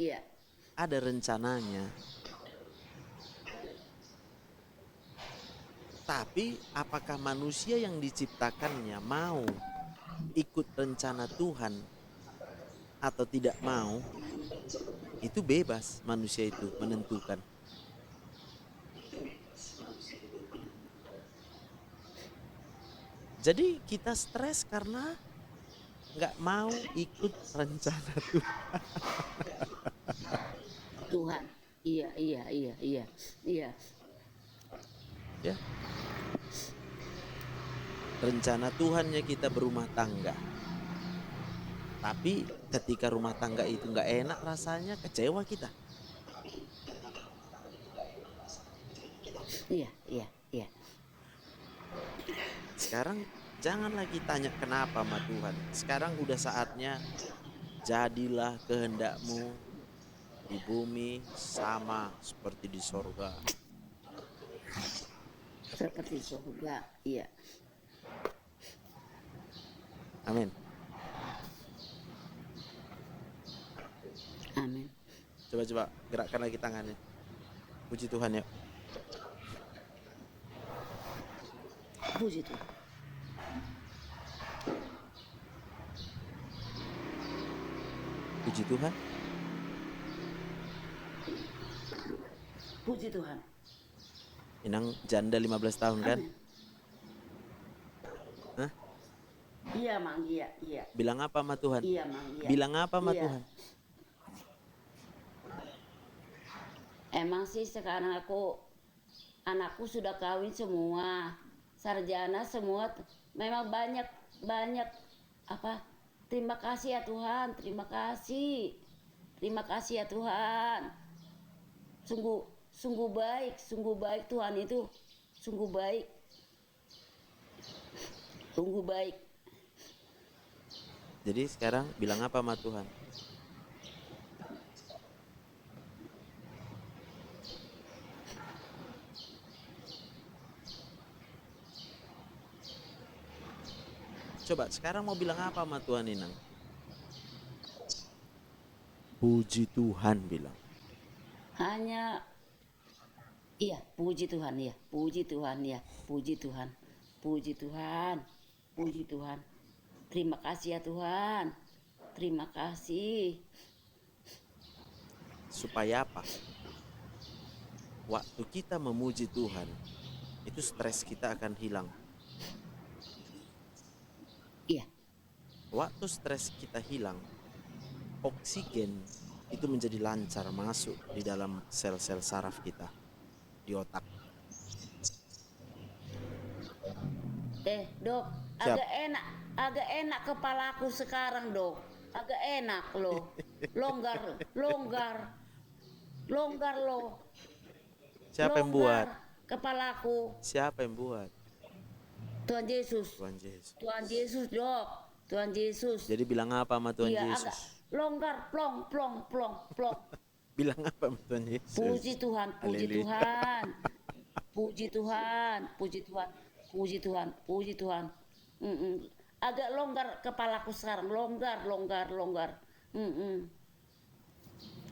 Iya. ada rencananya. Tapi apakah manusia yang diciptakannya mau ikut rencana Tuhan atau tidak mau? Itu bebas manusia itu menentukan. Jadi kita stres karena nggak mau ikut rencana Tuhan. Tuhan. Iya. Ya. Rencana Tuhannya kita berumah tangga. Tapi ketika rumah tangga itu nggak enak rasanya, kecewa kita. Iya. Sekarang jangan lagi tanya kenapa sama Tuhan. Sekarang udah saatnya jadilah kehendakmu di bumi sama seperti di sorga. Seperti surga. Iya. Amin. Amin. Coba gerakkan lagi tangannya. Puji Tuhan ya. Puji Tuhan. Puji Tuhan. Puji Tuhan. Inang janda 15 tahun kan? Amin. Hah? Iya, Mang. Iya. Bilang apa sama Tuhan? Iya, Mang. Iya. Bilang apa sama Iya. Tuhan? Emang sih sekarang anakku sudah kawin semua, sarjana semua, memang banyak apa? Terima kasih ya Tuhan, terima kasih ya Tuhan. Sungguh baik Tuhan itu, sungguh baik. Jadi sekarang bilang apa sama Tuhan? Coba sekarang mau bilang apa sama Tuhan Inang? Puji Tuhan bilang. Hanya iya, puji Tuhan ya, puji Tuhan. Terima kasih ya Tuhan. Terima kasih. Supaya apa? Waktu kita memuji Tuhan, itu stres kita akan hilang. Iya. Waktu stres kita hilang, oksigen itu menjadi lancar masuk di dalam sel-sel saraf kita di otak. Dok, Siap. agak enak kepalaku sekarang, Dok. Agak enak loh. Longgar loh. Siapa yang buat? Kepalaku. Siapa yang buat? Tuhan Yesus. Tuhan Yesus. Tuhan Yesus, Dok. Tuhan Yesus. Jadi bilang apa sama Tuhan Iya, Yesus? agak longgar, plong. Bilang apa sama Tuhan Yesus? Puji Tuhan. Haleluya. Puji Tuhan. Agak longgar kepalaku sekarang, longgar.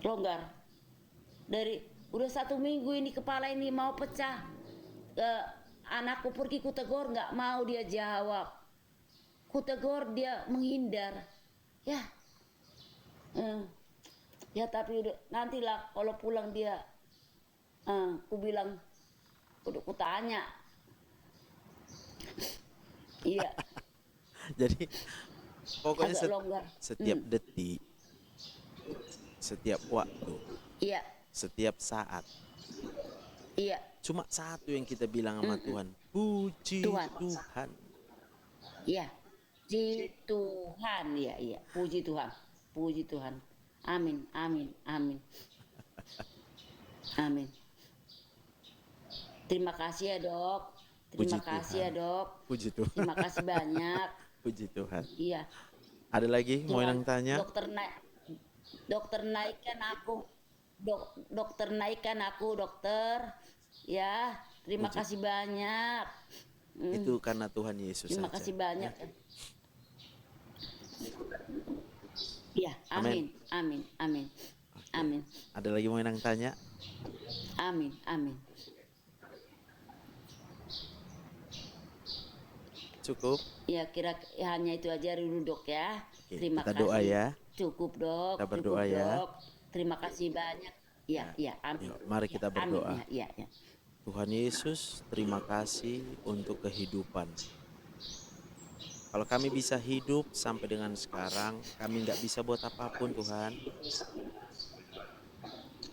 Longgar. Dari udah 1 minggu ini kepala ini mau pecah. Anakku pergi kutegur, nggak mau dia jawab. Kutegur dia menghindar. Ya tapi udah nantilah kalau pulang dia, ku bilang udah kutanya. Iya. Jadi pokoknya Agak longgar. setiap detik setiap waktu, Iya, setiap saat. iya. Cuma satu yang kita bilang sama Mm-mm. Tuhan, puji Tuhan. Tuhan. Iya. Puji Tuhan, iya, iya. Puji Tuhan. Puji Tuhan. Amin, amin, amin. Amin. Terima kasih ya, Dok. Terima Puji kasih ya, Tuhan. Dok. Puji Tuhan. Terima kasih banyak. Puji Tuhan. Iya. Ada lagi mau Tuhan, yang tanya? dokter naikkan aku. Dokter naikkan aku, dokter. Ya, terima Puji. kasih banyak. Itu karena Tuhan Yesus Terima saja. kasih banyak. Ya. Ya, Amin. amin, amin, amin. Oke. Amin, Ada lagi mau yang tanya? amin, amin. Cukup? Ya, hanya itu aja dulu, Dok ya. Oke, Terima kita kasih. doa ya. Cukup, Dok. Kita berdoa Cukup, ya. Dok. Terima kasih banyak. Ya, ya, amin. Yuk, mari Ya, kita berdoa. Amin, ya, ya, ya. Tuhan Yesus, terima kasih untuk kehidupan. Kalau kami bisa hidup sampai dengan sekarang, kami nggak bisa buat apapun Tuhan.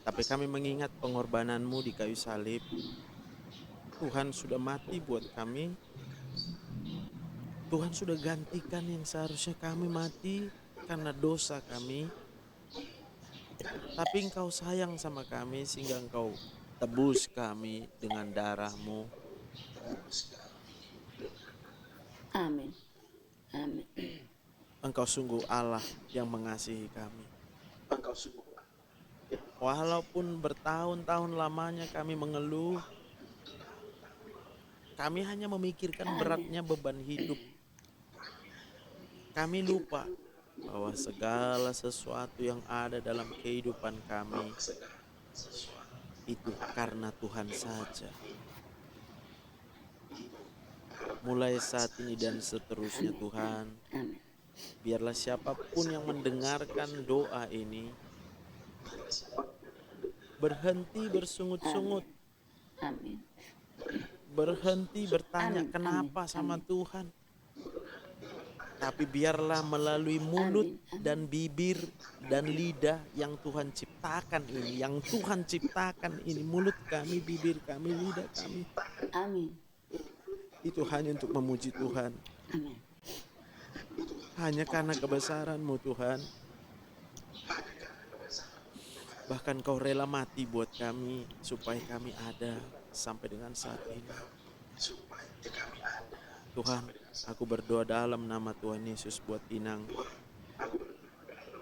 Tapi kami mengingat pengorbanan-Mu di kayu salib. Tuhan sudah mati buat kami. Tuhan sudah gantikan yang seharusnya kami mati karena dosa kami. Tapi Engkau sayang sama kami sehingga Engkau tebus kami dengan darah-Mu. Amin. Amin. Engkau sungguh Allah yang mengasihi kami. Walaupun bertahun-tahun lamanya kami mengeluh, kami hanya memikirkan beratnya beban hidup. Kami lupa bahwa segala sesuatu yang ada dalam kehidupan kami itu karena Tuhan saja. Mulai saat ini dan seterusnya Tuhan, Amin. biarlah siapapun yang mendengarkan doa ini berhenti bersungut-sungut, Amin. berhenti bertanya Amin, kenapa amin, sama amin. Tuhan. Tapi biarlah melalui mulut dan bibir dan lidah yang Tuhan ciptakan ini, mulut kami, bibir kami, lidah kami, Amin. itu hanya untuk memuji Tuhan. Amin. Hanya karena kebesaran-Mu Tuhan. Bahkan Kau rela mati buat kami supaya kami ada sampai dengan saat ini. Tuhan, aku berdoa dalam nama Tuhan Yesus buat Inang.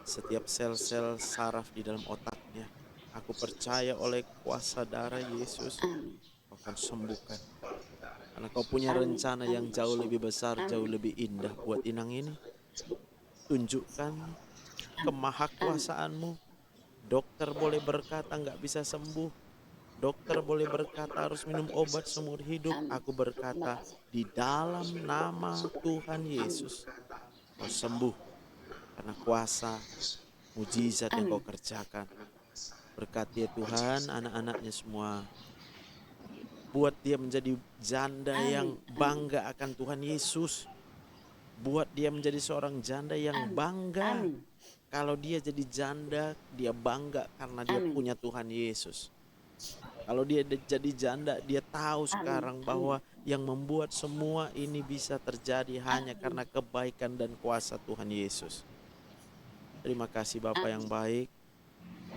Setiap sel-sel saraf di dalam otaknya, aku percaya oleh kuasa darah Yesus, Kau akan sembuhkan. Karena Kau punya rencana yang jauh lebih besar, jauh lebih indah buat Inang ini. Tunjukkan kemahakuasaan-Mu. Dokter boleh berkata nggak bisa sembuh. Dokter boleh berkata harus minum obat seumur hidup. Aku berkata di dalam nama Tuhan Yesus, Kau sembuh. Karena kuasa, mujizat yang Kau kerjakan. Berkati ya Tuhan anak-anaknya semua. Buat dia menjadi janda yang bangga akan Tuhan Yesus. Buat dia menjadi seorang janda yang bangga. Kalau dia jadi janda, dia bangga karena dia punya Tuhan Yesus. Kalau dia jadi janda, dia tahu sekarang bahwa yang membuat semua ini bisa terjadi hanya karena kebaikan dan kuasa Tuhan Yesus. Terima kasih Bapa yang baik.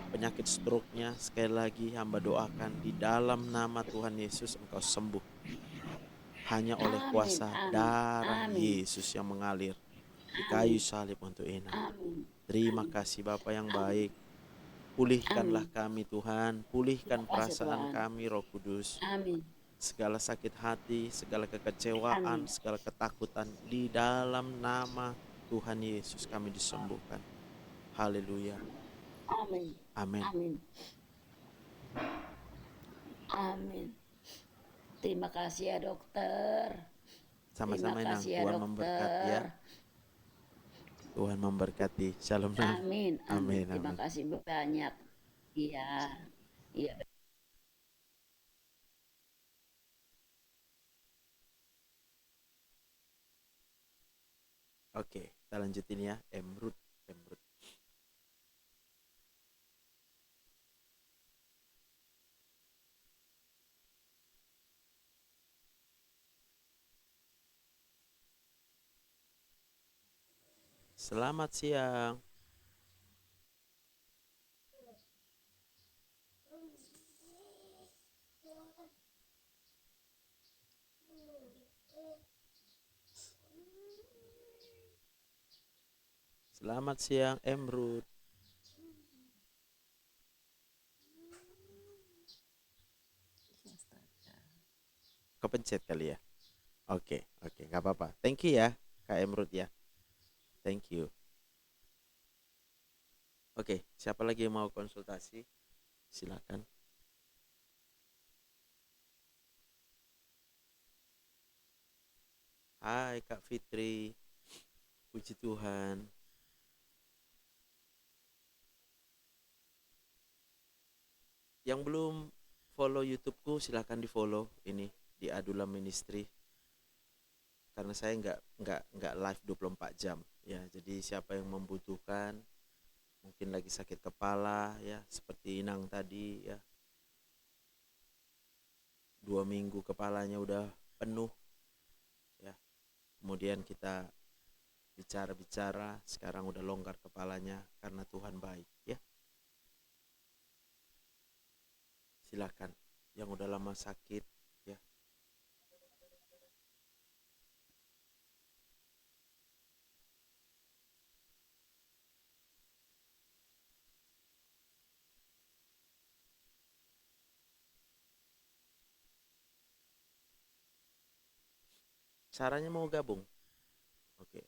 Penyakit stroke-nya sekali lagi hamba doakan di dalam nama Tuhan Yesus Engkau sembuh. Hanya oleh kuasa darah Yesus yang mengalir di kayu salib untuk Inang. Terima kasih Bapa yang baik. Pulihkanlah kami Tuhan, pulihkan perasaan kami Roh Kudus. Segala sakit hati, segala kekecewaan, segala ketakutan di dalam nama Tuhan Yesus kami disembuhkan. Haleluya. Amin. Amin. Amin. Amin. Terima kasih ya dokter. Sama-sama Inang, Terima kasih ya, Tuhan dokter. memberkati ya. Tuhan memberkati. Shalom Nang. Amin. Amin. Terima Amin. kasih banyak. Iya. Iya. Oke, kita lanjutin ya. Emrut. Selamat siang. Selamat siang, Emrut. Kepencet kali ya. Oke, oke, nggak apa-apa. Thank you ya, Kak Emrut ya. Thank you. Oke, siapa lagi yang mau konsultasi? Silakan. Hai Kak Fitri. Puji Tuhan. Yang belum follow YouTubeku silakan di follow ini di Adula Ministry. Karena saya nggak live 24 jam ya. Jadi siapa yang membutuhkan, mungkin lagi sakit kepala ya, seperti Inang tadi ya. 2 minggu kepalanya udah penuh ya. Kemudian kita bicara-bicara, sekarang udah longgar kepalanya karena Tuhan baik ya. Silakan yang udah lama sakit ya. Caranya mau gabung. Oke.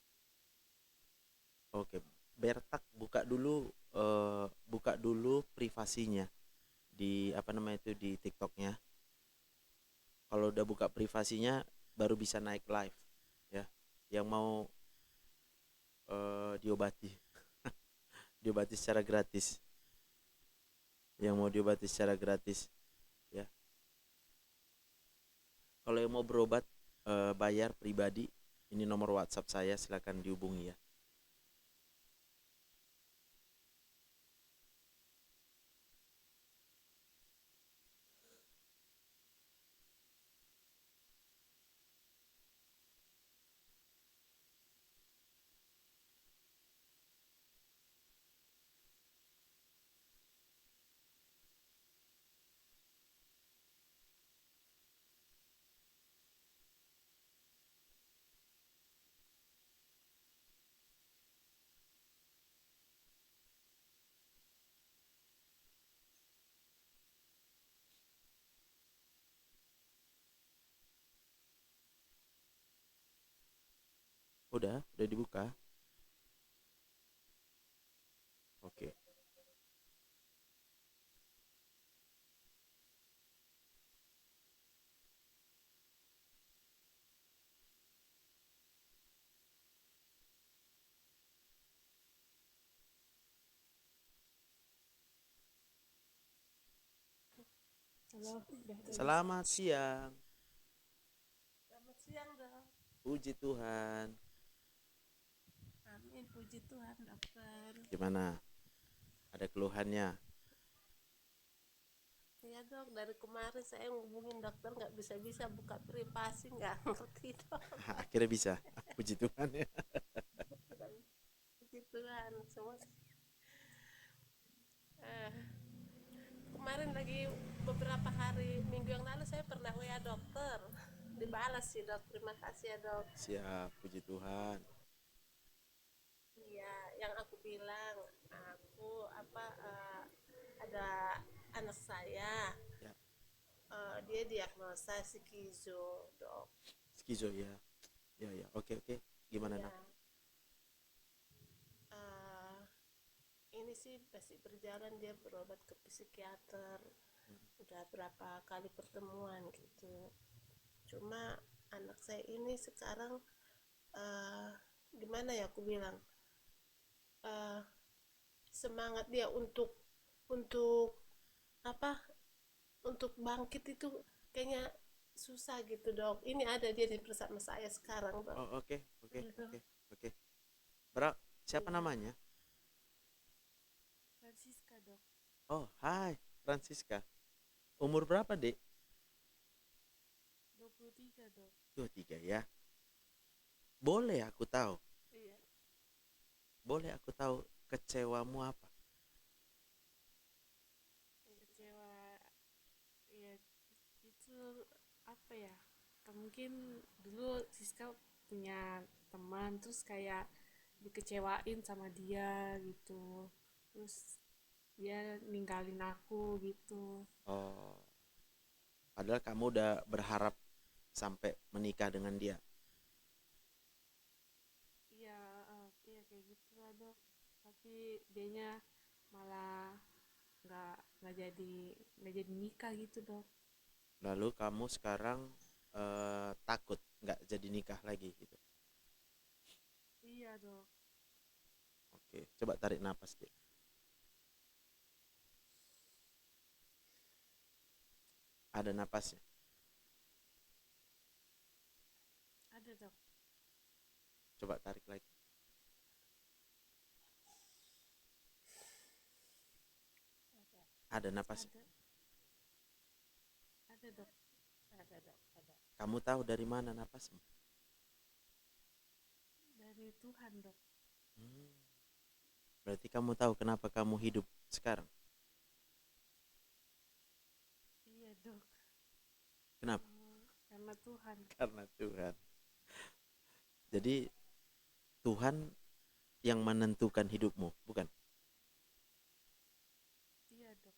Oke. Bertak buka dulu privasinya di apa namanya itu di TikToknya. Kalau udah buka privasinya baru bisa naik live ya. Yang mau diobati diobati secara gratis. Yang mau diobati secara gratis ya. Kalau yang mau berobat bayar pribadi, ini nomor WhatsApp saya, silakan dihubungi ya. Udah dibuka. Oke. Halo, udah ada. Selamat siang. Selamat siang dok. Puji Tuhan. Amin, puji Tuhan dokter. Gimana? Ada keluhannya? Ya dok, dari kemarin saya ngubungin dokter nggak bisa buka privasi, nggak ngerti dok. Akhirnya bisa. Puji Tuhan ya. Puji Tuhan semua. Eh, Kemarin lagi beberapa hari minggu yang lalu saya pernah WA dokter, dibalas sih dok. Terima kasih ya dok. Siap, puji Tuhan. Iya, yang aku bilang aku ada anak saya. Ya, Dia diagnosa skizo dok. skizo ya. Ya, ya. Oke, oke. Gimana, Ya, Nak? eh, ini sih masih berjalan, dia berobat ke psikiater. Udah berapa kali pertemuan gitu. Cuma anak saya ini sekarang eh, gimana ya aku bilang, eh, semangat dia untuk apa untuk bangkit itu kayaknya susah gitu dok. Ini ada dia di bersama saya sekarang dok. Oh, oke, oke, Gitu. oke, oke. Siapa Iya. namanya? Francisca dok. Oh, hai, Francisca. Umur berapa, Dek? 23 dok. 23 ya. Boleh aku tahu. Iya. Boleh aku tahu kecewamu apa? Kecewa ya, itu apa ya, mungkin dulu Siska punya teman terus kayak dikecewain sama dia gitu, terus dia ninggalin aku gitu. Oh, padahal kamu udah berharap sampai menikah dengan dia. Iya, iya kayak gitu lah dok, tapi dianya malah nggak jadi nggak jadi nikah gitu dok. Lalu kamu sekarang takut nggak jadi nikah lagi gitu. Iya dok. Oke, coba tarik napas dia. Ada napasnya. Ada dok. Coba tarik lagi. Ada napasnya. Ada dok. Ada. Kamu tahu dari mana napasmu? Dari Tuhan dok. Hmm, berarti kamu tahu kenapa kamu hidup sekarang. Iya dok. Kenapa? Karena Tuhan. Karena Tuhan. Jadi Tuhan yang menentukan hidupmu, bukan? Iya dok.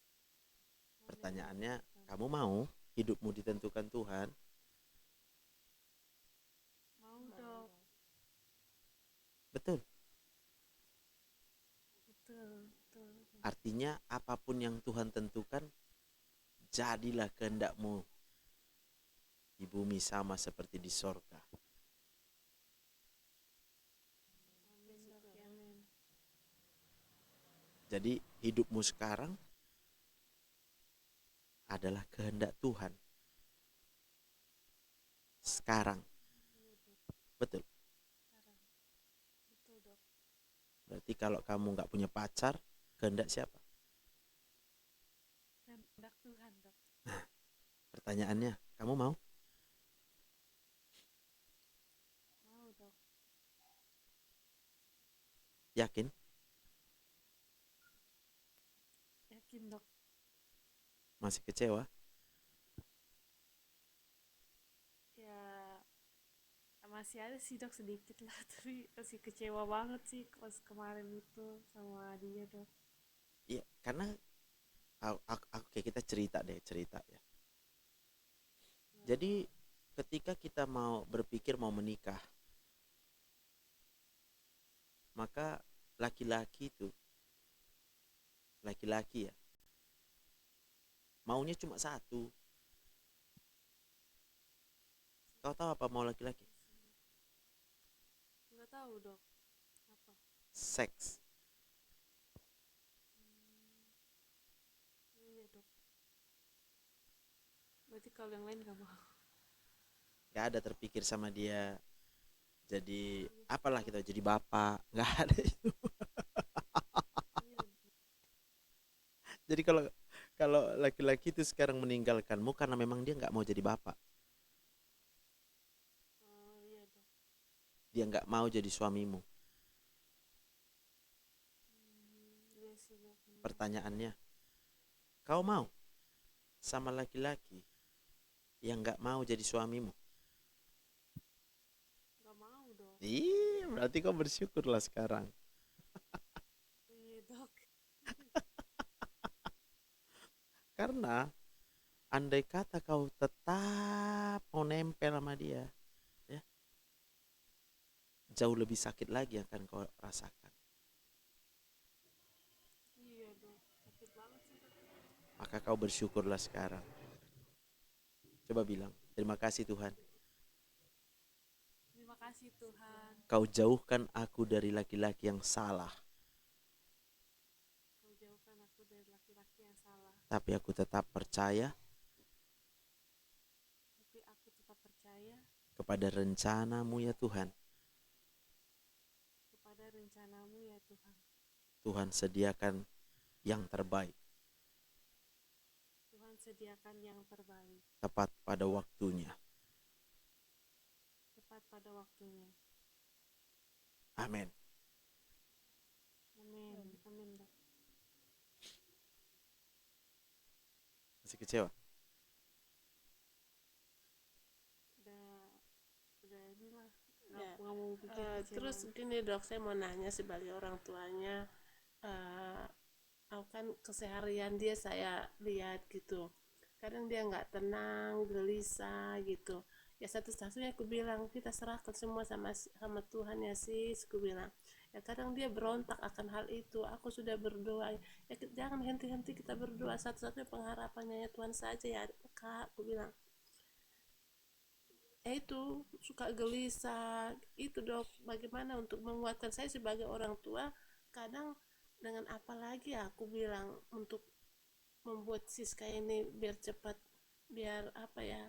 Pertanyaannya, kamu mau hidupmu ditentukan Tuhan? Mau dok. Betul. Betul. Artinya apapun yang Tuhan tentukan, jadilah kehendakmu di bumi sama seperti di sorga. Amin dok. Amin. Jadi hidupmu sekarang adalah kehendak Tuhan. Sekarang. Iya dok. Betul. Sekarang. Betul dok. Berarti kalau kamu nggak punya pacar, kehendak siapa? Kehendak Tuhan dok. Pertanyaannya, kamu mau? Mau dok. Yakin? Yakin dok. Masih kecewa? Ya masih ada sih dok sedikit lah tapi masih kecewa banget sih pas kemarin itu sama dia dok. Iya, karena oke, kita cerita ya. Jadi ketika kita mau berpikir mau menikah, maka laki-laki ya, maunya cuma satu. Kau tahu apa mau laki-laki? Nggak tahu dok. Apa? Seks. Iya dok. Berarti kalau yang lain nggak mau. Gak ada terpikir sama dia jadi apalah kita jadi bapak, nggak ada itu. Iya dok. Jadi kalau kalau laki-laki itu sekarang meninggalkanmu karena memang dia nggak mau jadi bapak, Oh iya dok. dia nggak mau jadi suamimu. Iya sih dok. Pertanyaannya, kau mau sama laki-laki yang nggak mau jadi suamimu? Nggak mau dok. Iya, berarti kau bersyukurlah sekarang. Iya dok. Karena andai kata kau tetap mau nempel sama dia, ya, jauh lebih sakit lagi yang akan kau rasakan. Iya dok. Sakit banget sih dok. Maka kau bersyukurlah sekarang. Coba bilang, terima kasih Tuhan. Terima kasih Tuhan. Kau jauhkan aku dari laki-laki yang salah. Kau jauhkan aku dari laki-laki yang salah. Tapi aku tetap percaya Tapi aku tetap percaya kepada rencanamu ya Tuhan. kepada rencanamu ya Tuhan. Tuhan sediakan yang terbaik, Tuhan sediakan yang terbaik. tepat pada waktunya. Tepat pada waktunya. Amin. Masih kecewa? Udah inilah, Ya, nggak mau pikir terus kecewa. gini dok, saya mau nanya sebagai orang tuanya, eh, aku kan keseharian dia saya lihat gitu, kadang dia nggak tenang, gelisah gitu. Ya satu-satunya aku bilang kita serahkan semua sama Tuhan ya sis, aku bilang. Ya kadang dia berontak akan hal itu, aku sudah berdoa. Ya jangan henti-henti kita berdoa, satu-satunya pengharapannya ya Tuhan saja ya kak, aku bilang. Ya itu suka gelisah itu dok, bagaimana untuk menguatkan saya sebagai orang tua, kadang dengan apa lagi ya aku bilang untuk membuat Siska ini biar cepat, biar apa ya,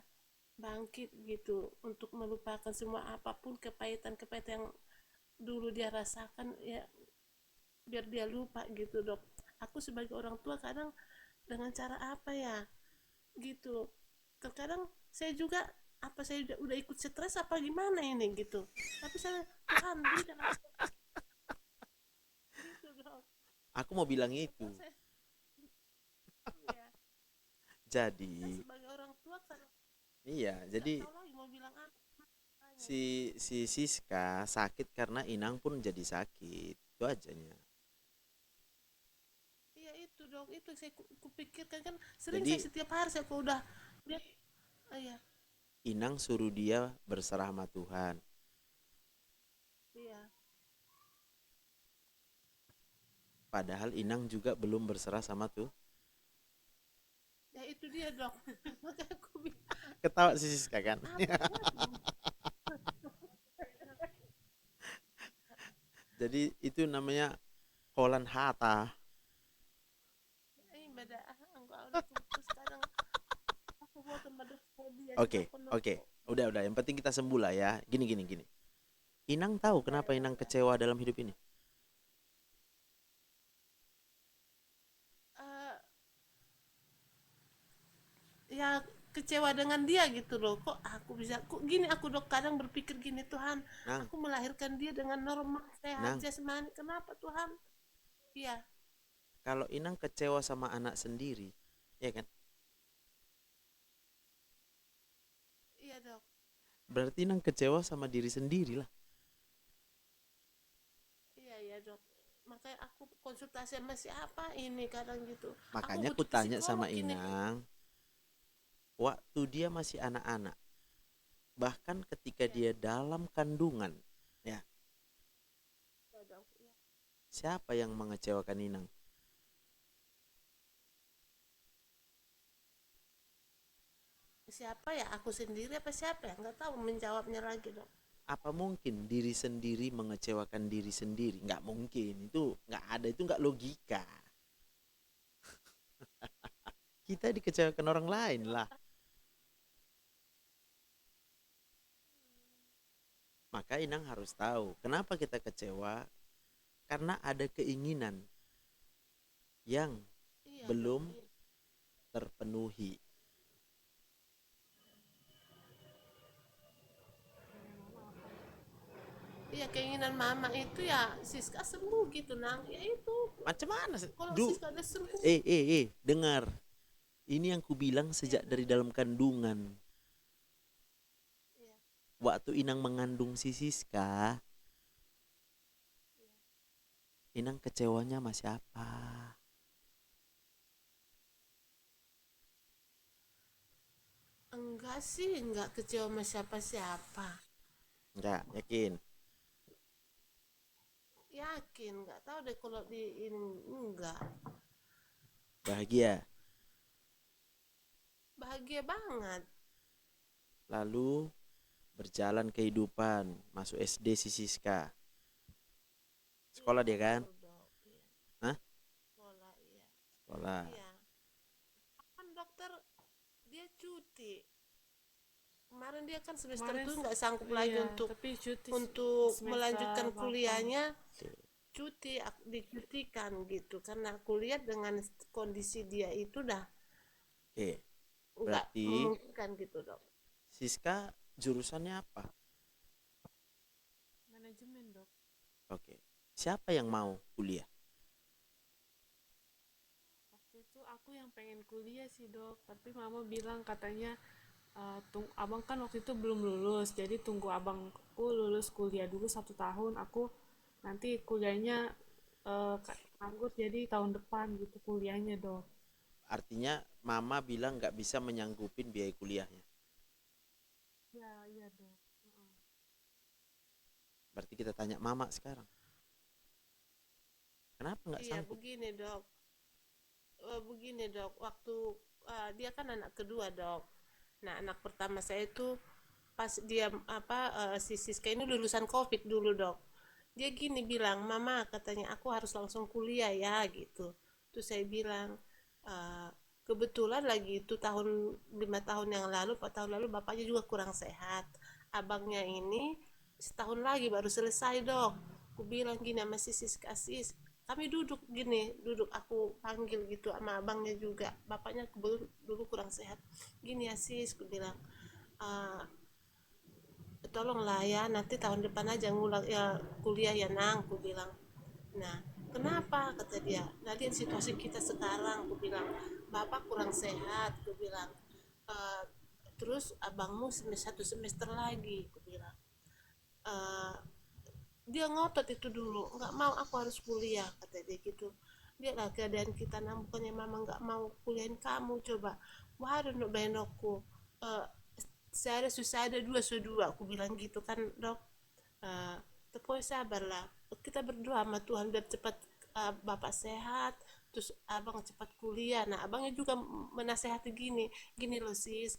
bangkit gitu untuk melupakan semua apapun kepahitan-kepahitan yang dulu dia rasakan ya, biar dia lupa gitu dok. Aku sebagai orang tua kadang dengan cara apa ya gitu, terkadang saya juga apa saya udah ikut stres apa gimana ini gitu, tapi saya Tuhan beri dalam gitu dok. Aku mau bilang itu. Saya ya, saya Jadi, sebagai orang tua kan iya, nggak jadi tahu lagi mau bilang apa. si Siska sakit karena Inang pun jadi sakit. Itu ajanya. Iya itu dok, itu saya kupikirkan kan sering saya Jadi setiap hari saya kok udah lihat. Oh, iya Inang suruh dia berserah sama Tuhan. iya Padahal Inang juga belum berserah sama tuh. ya itu dia dok. Makanya aku bilang Ketawa si Siska kan. apa ya Jadi itu namanya kolan hata. beda enggak udah terus kadang aku mau tempat dokter dia juga Oke, penuh. oke. Udah. Yang penting kita sembuh lah ya. Gini. Inang tahu kenapa Inang kecewa dalam hidup ini? Eh, ya kecewa dengan dia gitu loh, kok aku bisa kok gini, aku dok kadang berpikir gini, Tuhan Nang, aku melahirkan dia dengan normal sehat Nang, jasmani, kenapa Tuhan. Iya kalau Inang kecewa sama anak sendiri, ya kan? iya dok. Berarti Inang kecewa sama diri sendiri lah. Iya dok, makanya aku konsultasi sama siapa ini kadang gitu, aku Makanya aku butuh tanya sama psikolog ini. Inang, waktu dia masih anak-anak, bahkan ketika Iya dia dalam kandungan, ya, iya, dok iya. siapa yang mengecewakan Inang? Siapa ya, aku sendiri apa siapa ya, nggak tahu menjawabnya lagi dok. Apa mungkin diri sendiri mengecewakan diri sendiri? Nggak mungkin, itu nggak ada, itu nggak logika. Kita dikecewakan orang lain lah. Maka Inang harus tahu kenapa kita kecewa, karena ada keinginan yang Iya dok belum iya. terpenuhi. Iya keinginan mama itu ya Siska sembuh gitu nang, ya itu Macam mana? kalau Siska udah sembuh. Dengar. Ini yang ku bilang Iya sejak dok dari dalam kandungan. iya Waktu Inang mengandung si Siska, Inang kecewanya sama siapa? enggak sih, enggak kecewa sama siapa-siapa. Enggak, yakin. Yakin nggak tahu deh kalau di ini, enggak. Bahagia. Bahagia banget. Lalu berjalan kehidupan, masuk SD si Siska. Sekolah Iya dia kan? betul dok iya. Hah? Sekolah iya Sekolah. iya, kan dokter dia cuti kemarin, dia kan semester Kemarin tuh nggak sanggup lagi iya, untuk tapi cuti semester melanjutkan 8. kuliahnya, Oke. cuti dicutikan gitu karena kuliah dengan kondisi dia itu dah Oke. nggak Berarti memungkinkan gitu dok. Siska jurusannya apa? Manajemen dok. Oke. Siapa yang mau kuliah? Waktu itu aku yang pengen kuliah sih dok, tapi mama bilang katanya abang kan waktu itu belum lulus, jadi tunggu abangku lulus kuliah dulu 1 tahun, aku nanti kuliahnya nganggur, jadi tahun depan gitu kuliahnya dok. Artinya mama bilang nggak bisa menyanggupin biaya kuliahnya. Ya iya dok. Berarti kita tanya mama sekarang. Kenapa nggak Iya, sanggup? begini dok, waktu dia kan anak kedua dok. Nah, anak pertama saya itu pas dia si Siska ini lulusan COVID dulu dok. Dia gini bilang, mama katanya aku harus langsung kuliah ya gitu. Terus saya bilang, "Eh, kebetulan lagi itu 5 tahun yang lalu, 4 tahun lalu bapaknya juga kurang sehat. Abangnya ini setahun lagi baru selesai dok." Aku bilang gini sama si Siska, sis, kami duduk gini, duduk aku panggil gitu sama abangnya juga. Bapaknya dulu kurang sehat. Gini ya sis, aku bilang, "Eh, tolonglah ya nanti tahun depan aja ngulang ya kuliah ya nang," aku bilang. Nah, kenapa kata dia, nah lihat situasi kita sekarang, aku bilang, bapak kurang sehat, aku bilang. "Eh, terus abangmu 1 semester lagi," aku bilang. "Eh, dia ngotot itu dulu, nggak mau aku harus kuliah," kata dia gitu. Lihatlah keadaan kita, nah bukannya mama nggak mau kuliahin kamu, coba wahada no benokku, eh, saya ada susah ada dua so dua, aku bilang gitu kan dok. Eh, Tapi sabarlah, kita berdoa sama Tuhan biar cepat bapak sehat, terus abang cepat kuliah. Nah abangnya juga menasehati gini, gini loh sis,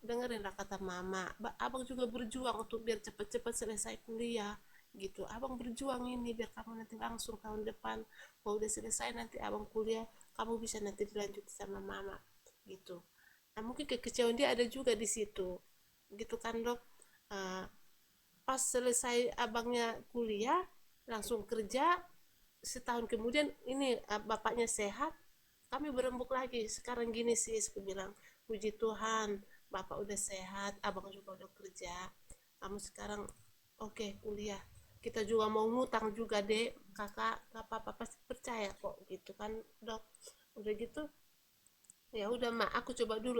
dengerinlah kata mama, abang juga berjuang untuk biar cepat-cepat selesai kuliah gitu. Abang berjuang ini biar kamu nanti langsung tahun depan kalau udah selesai nanti abang kuliah, kamu bisa nanti dilanjut sama mama gitu. Nah mungkin kekecewaan dia ada juga di situ gitu kan dok. Eh, Pas selesai abangnya kuliah langsung kerja, setahun kemudian ini bapaknya sehat, kami berembuk lagi. Sekarang gini sih aku bilang, puji Tuhan bapak udah sehat, abang juga udah kerja, kamu sekarang oke kuliah, kita juga mau ngutang juga deh kakak, gak apa-apa pasti percaya kok gitu kan dok. Udah gitu ya udah mak aku coba dulu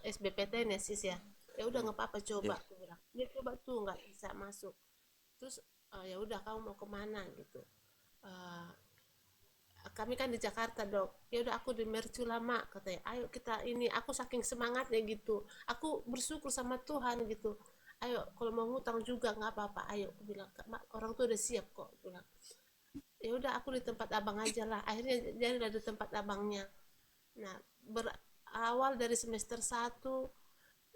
SBPTN ya sis ya. Ya udah nggak apa-apa Ya. coba aku bilang, dia coba tuh nggak bisa masuk. Terus ya udah kamu mau kemana gitu. Eh, Kami kan di Jakarta dok, ya udah aku di Mercu lama katanya, ayo kita ini, aku saking semangatnya gitu, aku bersyukur sama Tuhan gitu. Ayo kalau mau ngutang juga nggak apa-apa, ayo aku bilang, orang tuh udah siap kok, aku bilang. Ya udah aku di tempat abang aja lah, akhirnya jadi di tempat abangnya. Nah, berawal dari semester 1,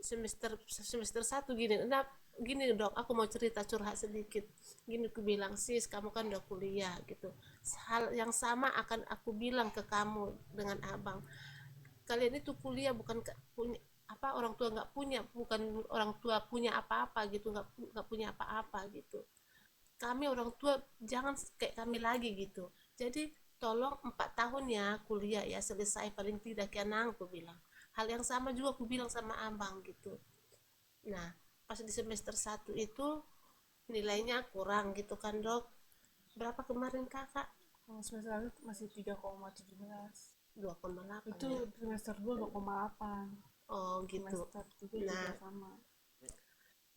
semester 1 gini, nah gini dok, aku mau cerita curhat sedikit. Gini aku bilang, sis kamu kan udah kuliah gitu, hal yang sama akan aku bilang ke kamu dengan abang. Kalian itu kuliah bukan punya apa, orang tua nggak punya, bukan orang tua punya apa-apa gitu, nggak punya apa-apa gitu. Kami orang tua jangan kayak kami lagi gitu. Jadi tolong 4 tahun ya kuliah ya selesai paling tidak ya nang, aku bilang. Hal yang sama juga aku bilang sama abang gitu. Nah pas di semester 1 itu nilainya kurang gitu kan dok. Berapa kemarin kakak? Semester lalu masih 3,17. 2,8 Itu ya. semester 2 2,8. Oh gitu. Semester 3 juga Nah, sama.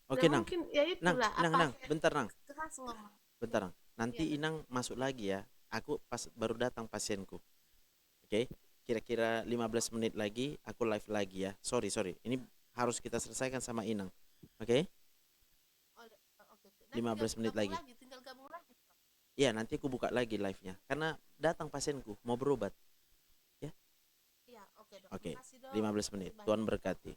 Oke, Nang. mungkin ya Nang, itulah Nang, apa Nang, bentar, Nang. keras ngomong. Bentar, Nang. Iya Nanti dok. Inang masuk lagi ya. Aku baru datang pasienku. Oke? Kira-kira 15 menit lagi aku live lagi ya. Sorry, sorry. Ini harus kita selesaikan sama Inang. Oke? Oh, oke. Nanti 15 menit gabung lagi. lagi, tinggal gabung lagi. Iya, nanti aku buka lagi live-nya. Karena datang pasienku mau berobat. Ya? Iya, oke dok. Oke. Makasih dok. 15 menit. Makasih banyak. Tuhan berkati.